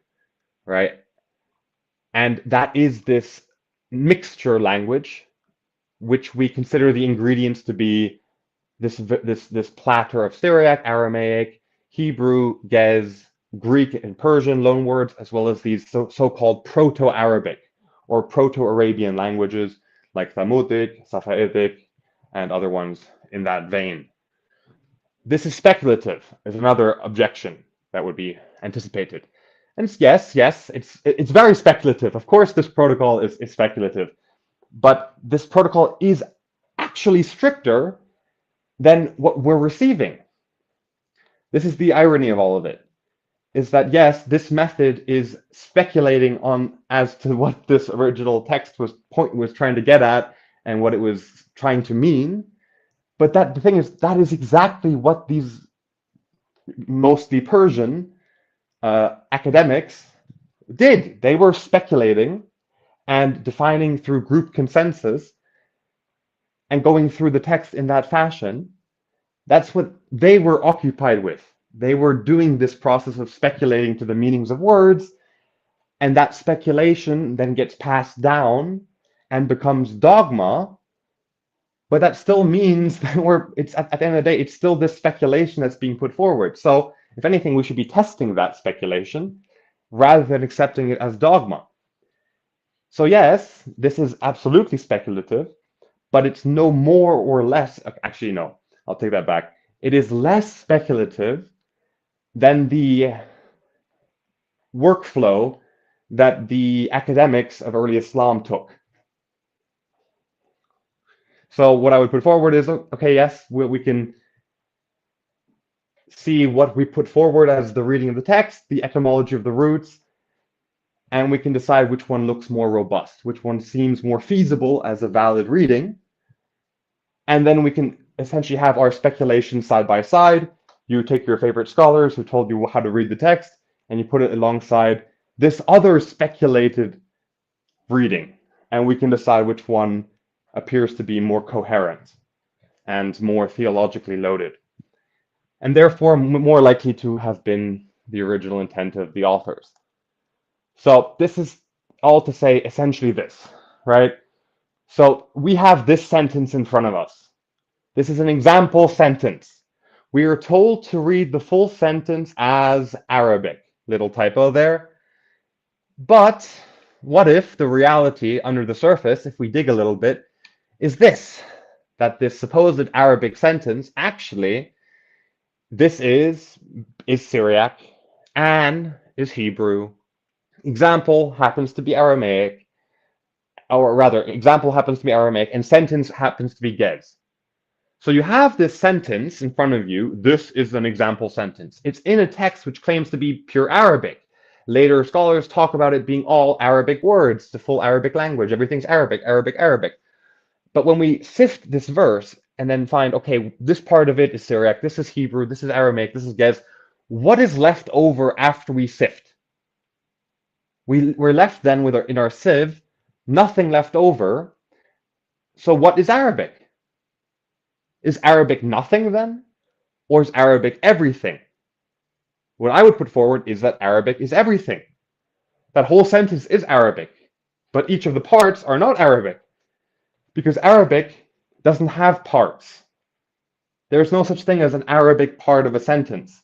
right? And that is this mixture language, which we consider the ingredients to be this platter of Syriac, Aramaic, Hebrew, Gez, Greek, and Persian loanwords, as well as these so-called Proto-Arabic or Proto-Arabian languages like Thamudic, Safa'idic, and other ones in that vein. This is speculative, is another objection that would be anticipated. And yes, it's very speculative. Of course, this protocol is speculative, but this protocol is actually stricter than what we're receiving. This is the irony of all of it, is that yes, this method is speculating on as to what this original text was trying to get at and what it was trying to mean. But the thing is, that is exactly what these mostly Persian academics did. They were speculating and defining through group consensus and going through the text in that fashion. That's what they were occupied with. They were doing this process of speculating to the meanings of words, and that speculation then gets passed down and becomes dogma. But that still means that it's at the end of the day, it's still this speculation that's being put forward. So, if anything, we should be testing that speculation rather than accepting it as dogma. So, yes, this is absolutely speculative, but it's no more or less. Actually, no, I'll take that back. It is less speculative than the workflow that the academics of early Islam took. So what I would put forward is, okay, yes, we can see what we put forward as the reading of the text, the etymology of the roots, and we can decide which one looks more robust, which one seems more feasible as a valid reading. And then we can essentially have our speculations side by side. You take your favorite scholars who told you how to read the text, and you put it alongside this other speculated reading, and we can decide which one appears to be more coherent and more theologically loaded, and therefore more likely to have been the original intent of the authors. So this is all to say essentially this, right? So we have this sentence in front of us. This is an example sentence. We are told to read the full sentence as Arabic. Little typo there. But what if the reality under the surface, if we dig a little bit, is this, that this supposed Arabic sentence actually, this is Syriac, an is Hebrew, example happens to be Aramaic, or rather, example happens to be Aramaic, and sentence happens to be Gez. So you have this sentence in front of you. This is an example sentence. It's in a text which claims to be pure Arabic. Later scholars talk about it being all Arabic words, the full Arabic language. Everything's Arabic, Arabic, Arabic. But when we sift this verse and then find, okay, this part of it is Syriac, this is Hebrew, this is Aramaic, this is Gez, what is left over after we sift? We're left then with in our sieve, nothing left over. So what is Arabic? Is Arabic nothing then? Or is Arabic everything? What I would put forward is that Arabic is everything. That whole sentence is Arabic, but each of the parts are not Arabic, because Arabic doesn't have parts. There's no such thing as an Arabic part of a sentence,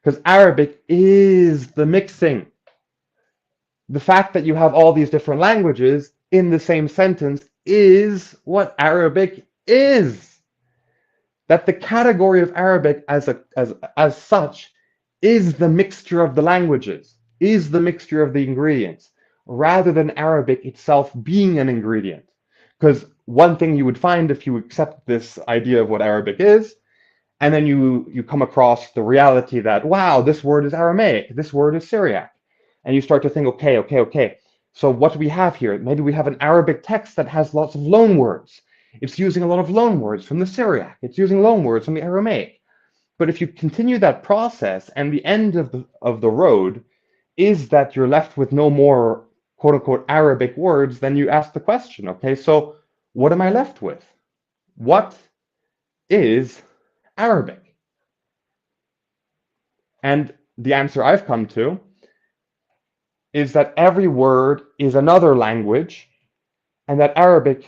because Arabic is the mixing. The fact that you have all these different languages in the same sentence is what Arabic is. That the category of Arabic as such is the mixture of the languages, is the mixture of the ingredients, rather than Arabic itself being an ingredient. Because one thing you would find if you accept this idea of what Arabic is, and then you come across the reality that, wow, this word is Aramaic, this word is Syriac, and you start to think, okay, so what do we have here? Maybe we have an Arabic text that has lots of loan words. It's using a lot of loan words from the Syriac. It's using loan words from the Aramaic. But if you continue that process, and the end of the road is that you're left with no more quote unquote Arabic words, then you ask the question, okay, so what am I left with? What is Arabic? And the answer I've come to is that every word is another language, and that Arabic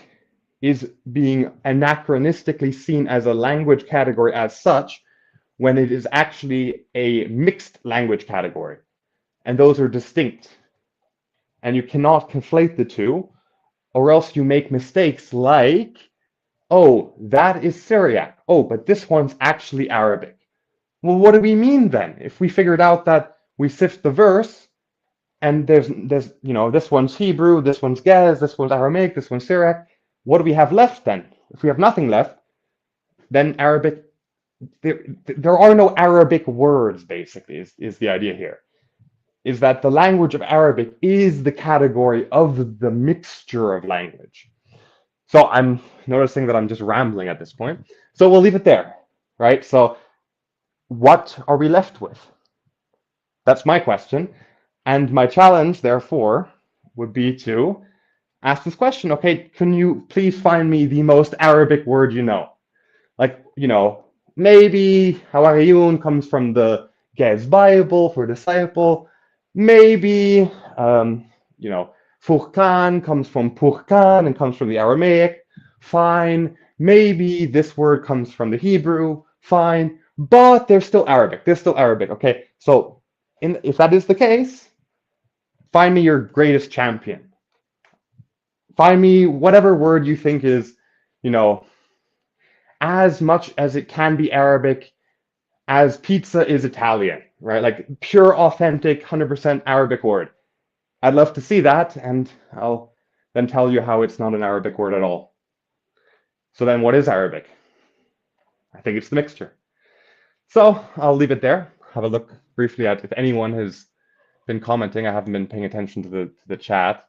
is being anachronistically seen as a language category as such, when it is actually a mixed language category. And those are distinct. And you cannot conflate the two, or else you make mistakes like, oh, that is Syriac. Oh, but this one's actually Arabic. Well, what do we mean then? If we figured out that we sift the verse, and there's this one's Hebrew, this one's Gez, this one's Aramaic, this one's Syriac, what do we have left then? If we have nothing left, then Arabic, there are no Arabic words, basically, is the idea here. Is that the language of Arabic is the category of the mixture of language. So I'm noticing that I'm just rambling at this point. So we'll leave it there, right? So what are we left with? That's my question. And my challenge, therefore, would be to ask this question. Okay, can you please find me the most Arabic word you know? Like, maybe Hawariyun comes from the Gez Bible for disciple. Maybe, you know, Furqan comes from Purqan and comes from the Aramaic. Fine. Maybe this word comes from the Hebrew. Fine. But they're still Arabic. They're still Arabic. Okay. So, if that is the case, find me your greatest champion. Find me whatever word you think is, you know, as much as it can be Arabic as pizza is Italian, right? Like pure, authentic, 100% Arabic word. I'd love to see that, and I'll then tell you how it's not an Arabic word at all. So then what is Arabic? I think it's the mixture. So I'll leave it there. Have a look briefly at if anyone has been commenting. I haven't been paying attention to the chat.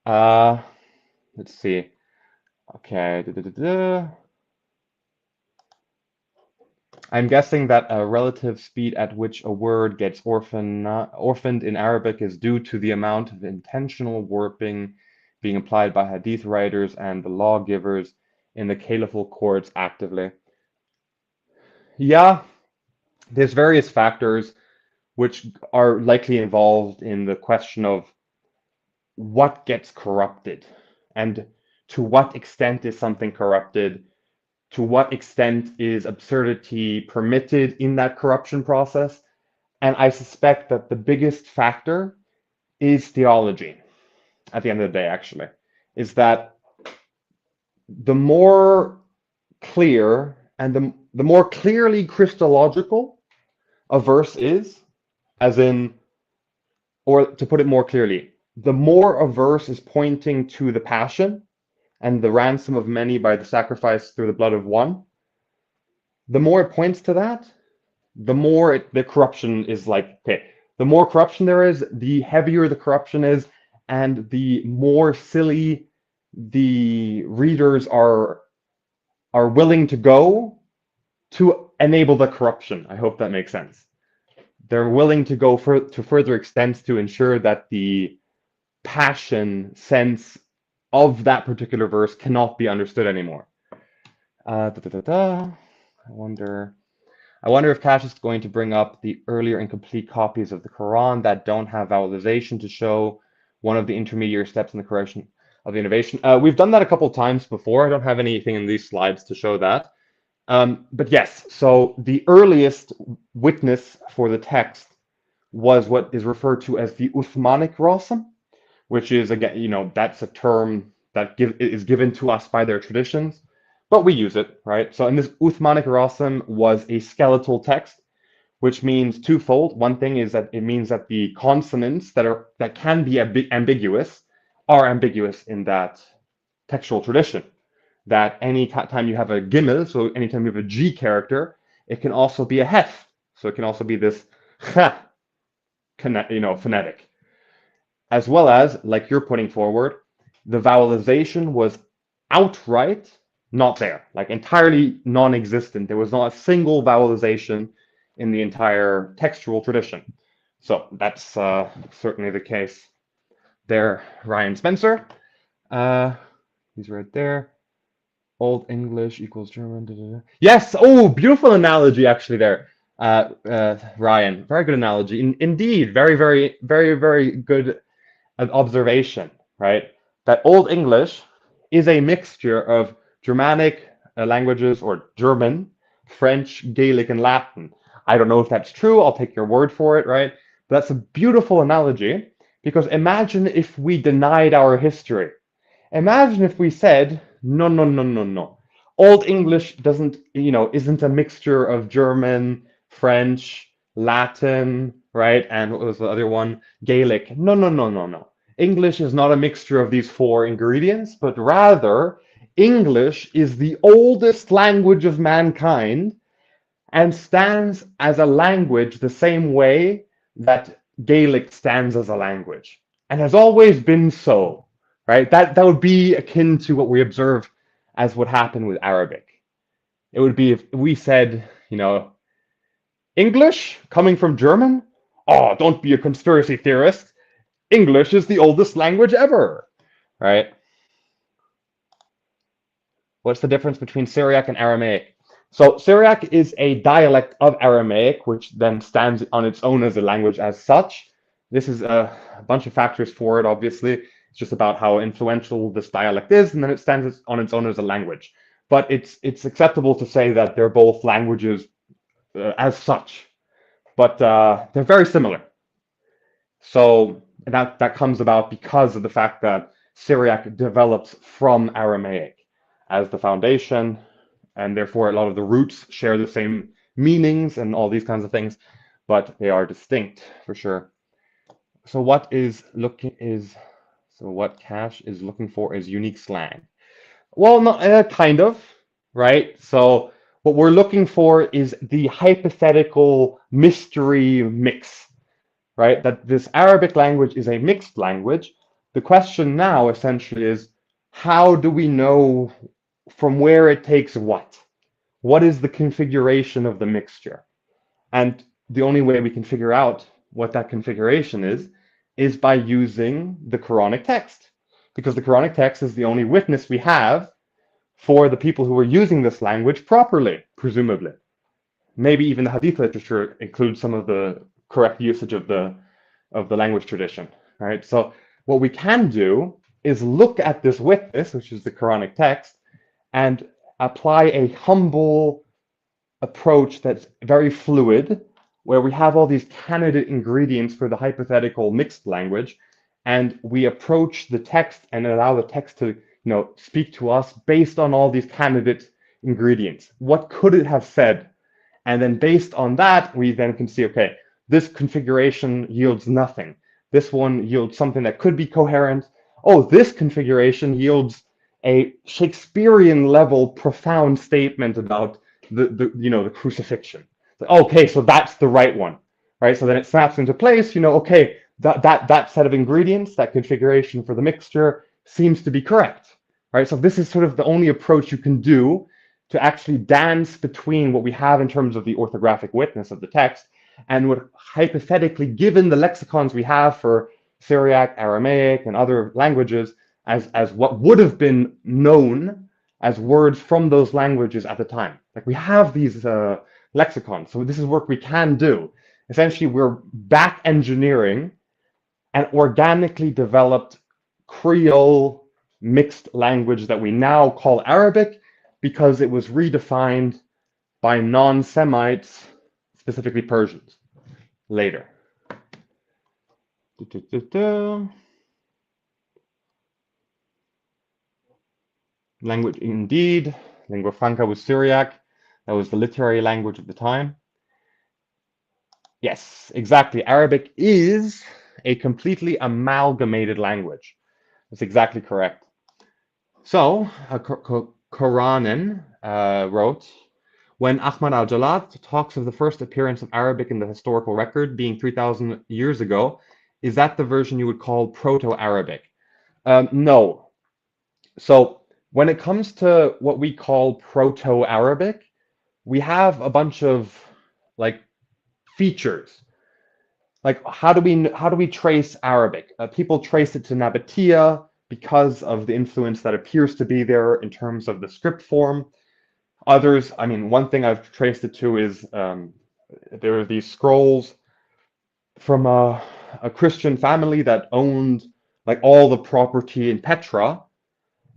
Let's see. Okay. I'm guessing that a relative speed at which a word gets orphaned in Arabic is due to the amount of intentional warping being applied by hadith writers and the lawgivers in the caliphal courts actively. Yeah, there's various factors which are likely involved in the question of what gets corrupted and to what extent is something corrupted, to what extent is absurdity permitted in that corruption process. And I suspect that the biggest factor is theology at the end of the day, actually, is that the more clear and the more clearly Christological a verse is, as in, or to put it more clearly, the more a verse is pointing to the passion and the ransom of many by the sacrifice through the blood of one, the more it points to that, the more the corruption is like, okay, the more corruption there is, the heavier the corruption is, and the more silly the readers are willing to go to enable the corruption. I hope that makes sense. They're willing to go to further extents to ensure that the passion sense of that particular verse cannot be understood anymore. I wonder if Cash is going to bring up the earlier incomplete copies of the Quran that don't have vowelization to show one of the intermediary steps in the correction of the innovation. We've done that a couple times before. I don't have anything in these slides to show that. But yes, so the earliest witness for the text was what is referred to as the Uthmanic Rasm, which is, again, that's a term that is given to us by their traditions, but we use it, right? So in this Uthmanic Rasm was a skeletal text, which means twofold. One thing is that it means that the consonants that can be ambiguous are ambiguous in that textual tradition. That any time you have a gimel, so anytime you have a G character, it can also be a hef. So it can also be this phonetic. As well as, like you're putting forward, the vowelization was outright not there, like entirely non-existent. There was not a single vowelization in the entire textual tradition. So that's certainly the case there, Ryan Spencer. He's right there. Old English equals German. Da, da, da. Yes. Oh, beautiful analogy actually there, Ryan. Very good analogy. Indeed, very, very, very, very good observation. Right. That Old English is a mixture of Germanic languages, or German, French, Gaelic, and Latin. I don't know if that's true. I'll take your word for it. Right. But that's a beautiful analogy, because imagine if we denied our history. Imagine if we said, no, no, no, no, no. Old English isn't a mixture of German, French, Latin, right? And what was the other one? Gaelic. No, no, no, no, no. English is not a mixture of these four ingredients, but rather English is the oldest language of mankind and stands as a language the same way that Gaelic stands as a language, and has always been so. Right? That would be akin to what we observe as what happened with Arabic. It would be if we said, English coming from German oh, don't be a conspiracy theorist. English is the oldest language ever, right? What's the difference between Syriac and Aramaic? So Syriac is a dialect of Aramaic, which then stands on its own as a language as such. This is a bunch of factors for it, obviously. It's just about how influential this dialect is, and then it stands on its own as a language. But it's acceptable to say that they're both languages as such, but they're very similar. So that comes about because of the fact that Syriac develops from Aramaic as the foundation, and therefore a lot of the roots share the same meanings and all these kinds of things, but they are distinct for sure. So what Cash is looking for is unique slang. Well, no, kind of, right? So what we're looking for is the hypothetical mystery mix, right? That this Arabic language is a mixed language. The question now essentially is, how do we know from where it takes what? What is the configuration of the mixture? And the only way we can figure out what that configuration is by using the Quranic text. Because the Quranic text is the only witness we have for the people who are using this language properly, presumably. Maybe even the Hadith literature includes some of the correct usage of the language tradition. Right? So what we can do is look at this witness, which is the Quranic text, and apply a humble approach that's very fluid, where we have all these candidate ingredients for the hypothetical mixed language, and we approach the text and allow the text to speak to us based on all these candidate ingredients. What could it have said? And then based on that, we then can see, okay, this configuration yields nothing. This one yields something that could be coherent. Oh, this configuration yields a Shakespearean level profound statement about the crucifixion. Okay, so that's the right one, right? So then it snaps into place. Okay, that set of ingredients, that configuration for the mixture seems to be correct, right? So this is sort of the only approach you can do to actually dance between what we have in terms of the orthographic witness of the text and what hypothetically, given the lexicons we have for Syriac, Aramaic, and other languages, as what would have been known as words from those languages at the time. Like we have these lexicons, so this is work we can do. Essentially, we're back engineering an organically developed Creole mixed language that we now call Arabic because it was redefined by non-Semites, specifically Persians, later. Language indeed. Lingua franca was Syriac. That was the literary language of the time. Yes, exactly. Arabic is a completely amalgamated language. That's exactly correct. So, Koranen wrote, when Ahmad al-Jalad talks of the first appearance of Arabic in the historical record being 3,000 years ago, is that the version you would call Proto-Arabic? No. So, when it comes to what we call Proto-Arabic, we have a bunch of features. How do we trace Arabic? People trace it to Nabatea because of the influence that appears to be there in terms of the script form. Others, one thing I've traced it to is there are these scrolls from a Christian family that owned all the property in Petra,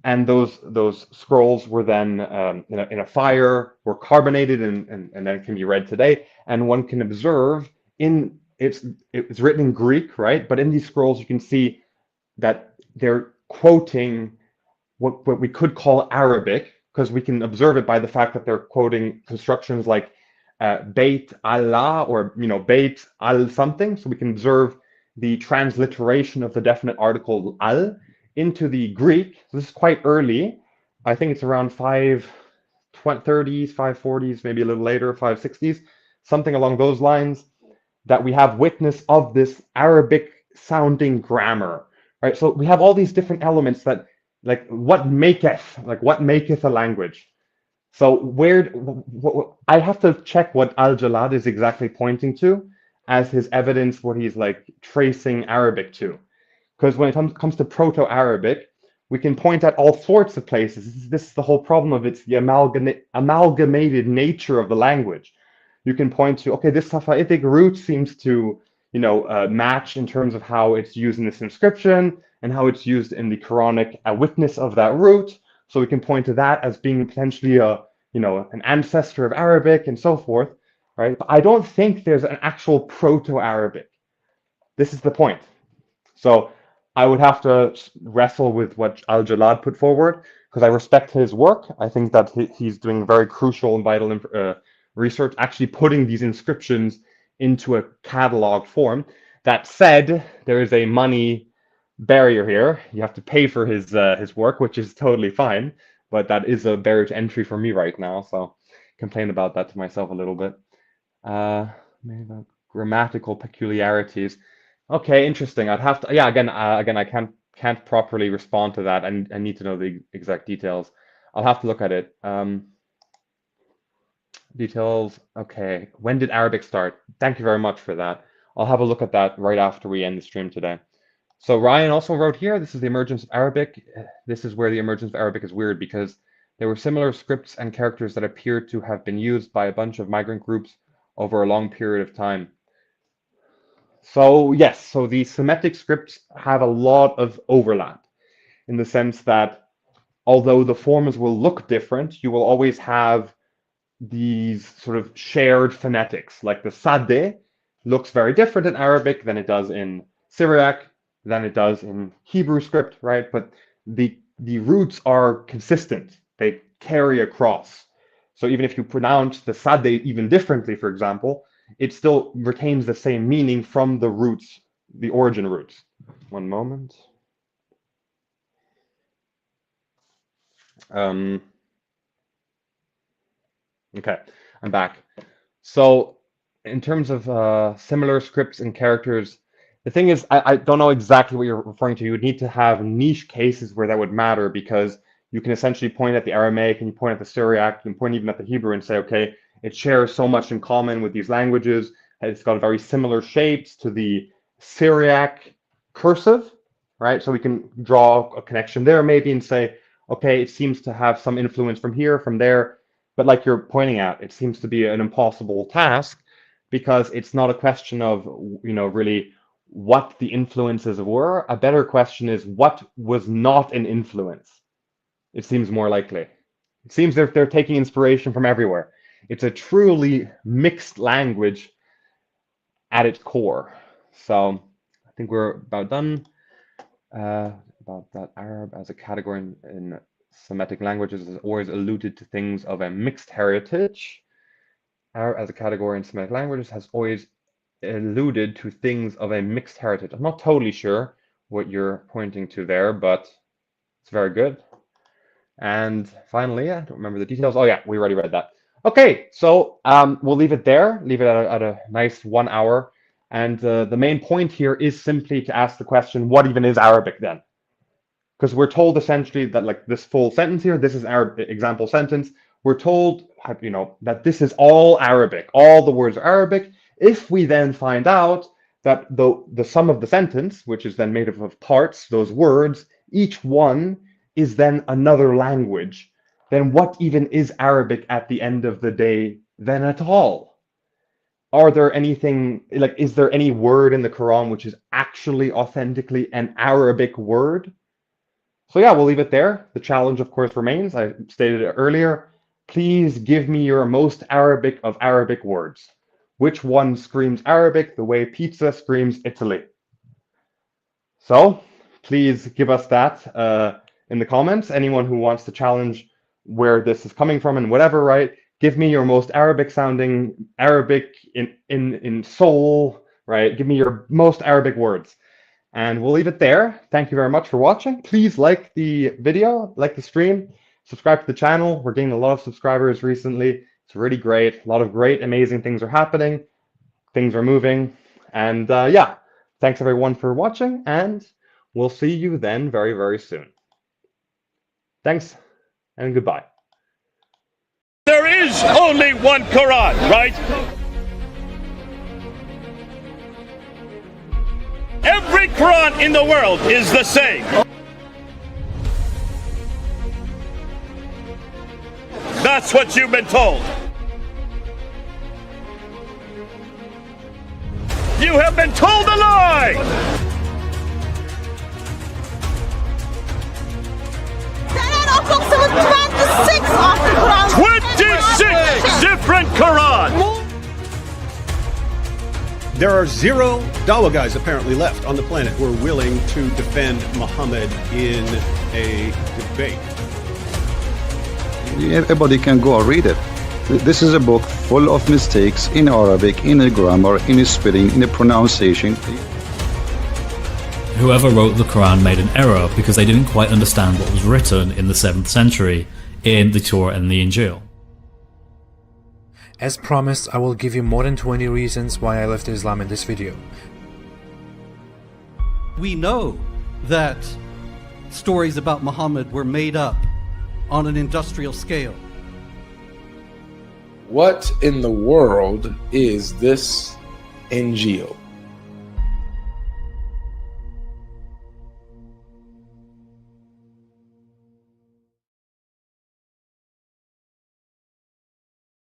and those scrolls were then in a fire, were carbonated, and then can be read today. And one can observe it's written in Greek, right? But in these scrolls, you can see that they're quoting what we could call Arabic, because we can observe it by the fact that they're quoting constructions like Beit Allah or Beit al something. So we can observe the transliteration of the definite article al into the Greek. So this is quite early. I think it's around 530s, 540s, maybe a little later, 560s, something along those lines, that we have witness of this Arabic sounding grammar, right? So we have all these different elements that what maketh a language. So I have to check what Al-Jalad is exactly pointing to, as his evidence, what he's like tracing Arabic to. Because when it comes to Proto-Arabic, we can point at all sorts of places. This is the whole problem of it's the amalgamated nature of the language. You can point to, okay, this Safaitic root seems to, match in terms of how it's used in this inscription and how it's used in the Quranic witness of that root. So we can point to that as being potentially an ancestor of Arabic and so forth, right? But I don't think there's an actual Proto-Arabic. This is the point. So I would have to wrestle with what Al-Jalad put forward because I respect his work. I think that he's doing very crucial and vital research, actually putting these inscriptions into a catalog form. That said, there is a money barrier here. You have to pay for his work, which is totally fine, but that is a barrier to entry for me right now. So complain about that to myself a little bit. Maybe about grammatical peculiarities. Okay, interesting. I'd have to, yeah, again, I can't properly respond to that. I need to know the exact details. I'll have to look at it. Details. Okay, when did Arabic start? Thank you very much for that. I'll have a look at that right after we end the stream today. So Ryan also wrote here, this is the emergence of Arabic. This is where the emergence of Arabic is weird because there were similar scripts and characters that appear to have been used by a bunch of migrant groups over a long period of time. So yes, so the Semitic scripts have a lot of overlap in the sense that although the forms will look different, you will always have these sort of shared phonetics. Like the Sadeh looks very different in Arabic than it does in Syriac, than it does in Hebrew script, right? But the roots are consistent. They carry across. So even if you pronounce the Sadeh even differently, for example, it still retains the same meaning from the roots, the origin roots. One moment. Okay, I'm back. So in terms of similar scripts and characters, the thing is, I don't know exactly what you're referring to. You would need to have niche cases where that would matter because you can essentially point at the Aramaic and you point at the Syriac, you can point even at the Hebrew and say, okay, it shares so much in common with these languages. It's got very similar shapes to the Syriac cursive, right? So we can draw a connection there maybe and say, okay, it seems to have some influence from here, from there. But like you're pointing out, it seems to be an impossible task because it's not a question of, really what the influences were. A better question is what was not an influence. It seems more likely. It seems that they're taking inspiration from everywhere. It's a truly mixed language at its core. So I think we're about done. About that, Arab as a category in Semitic languages has always alluded to things of a mixed heritage. Arab as a category in Semitic languages has always alluded to things of a mixed heritage. I'm not totally sure what you're pointing to there, but it's very good. And finally, I don't remember the details. Oh yeah, we already read that. Okay, so we'll leave it there, leave it at a nice 1 hour. And the main point here is simply to ask the question, what even is Arabic then? Because we're told essentially that like this full sentence here, this is our example sentence. We're told, that this is all Arabic. All the words are Arabic. If we then find out that the sum of the sentence, which is then made up of parts, those words, each one is then another language, then what even is Arabic at the end of the day then at all? Are there anything, like, is there any word in the Quran which is actually authentically an Arabic word? So yeah, we'll leave it there. The challenge, of course, remains. I stated it earlier. Please give me your most Arabic of Arabic words. Which one screams Arabic the way pizza screams Italy? So please give us that in the comments. Anyone who wants to challenge where this is coming from and whatever, right? Give me your most Arabic sounding Arabic in soul, right? Give me your most Arabic words. And we'll leave it there. Thank you very much for watching. Please like the video, like the stream, subscribe to the channel. We're getting a lot of subscribers recently. It's really great. A lot of great, amazing things are happening. Things are moving. And yeah, thanks everyone for watching, and we'll see you then very, very soon. Thanks, and goodbye. There is only one Quran, right? Every Quran in the world is the same. That's what you've been told. You have been told a lie! 26 of the Quran. 26 different Quran! There are 0 Dawa guys apparently left on the planet who are willing to defend Muhammad in a debate. Everybody can go and read it. This is a book full of mistakes in Arabic, in the grammar, in the spelling, in the pronunciation. Whoever wrote the Quran made an error because they didn't quite understand what was written in the 7th century in the Torah and the Injil. As promised, I will give you more than 20 reasons why I left Islam in this video. We know that stories about Muhammad were made up on an industrial scale. What in the world is this Injil?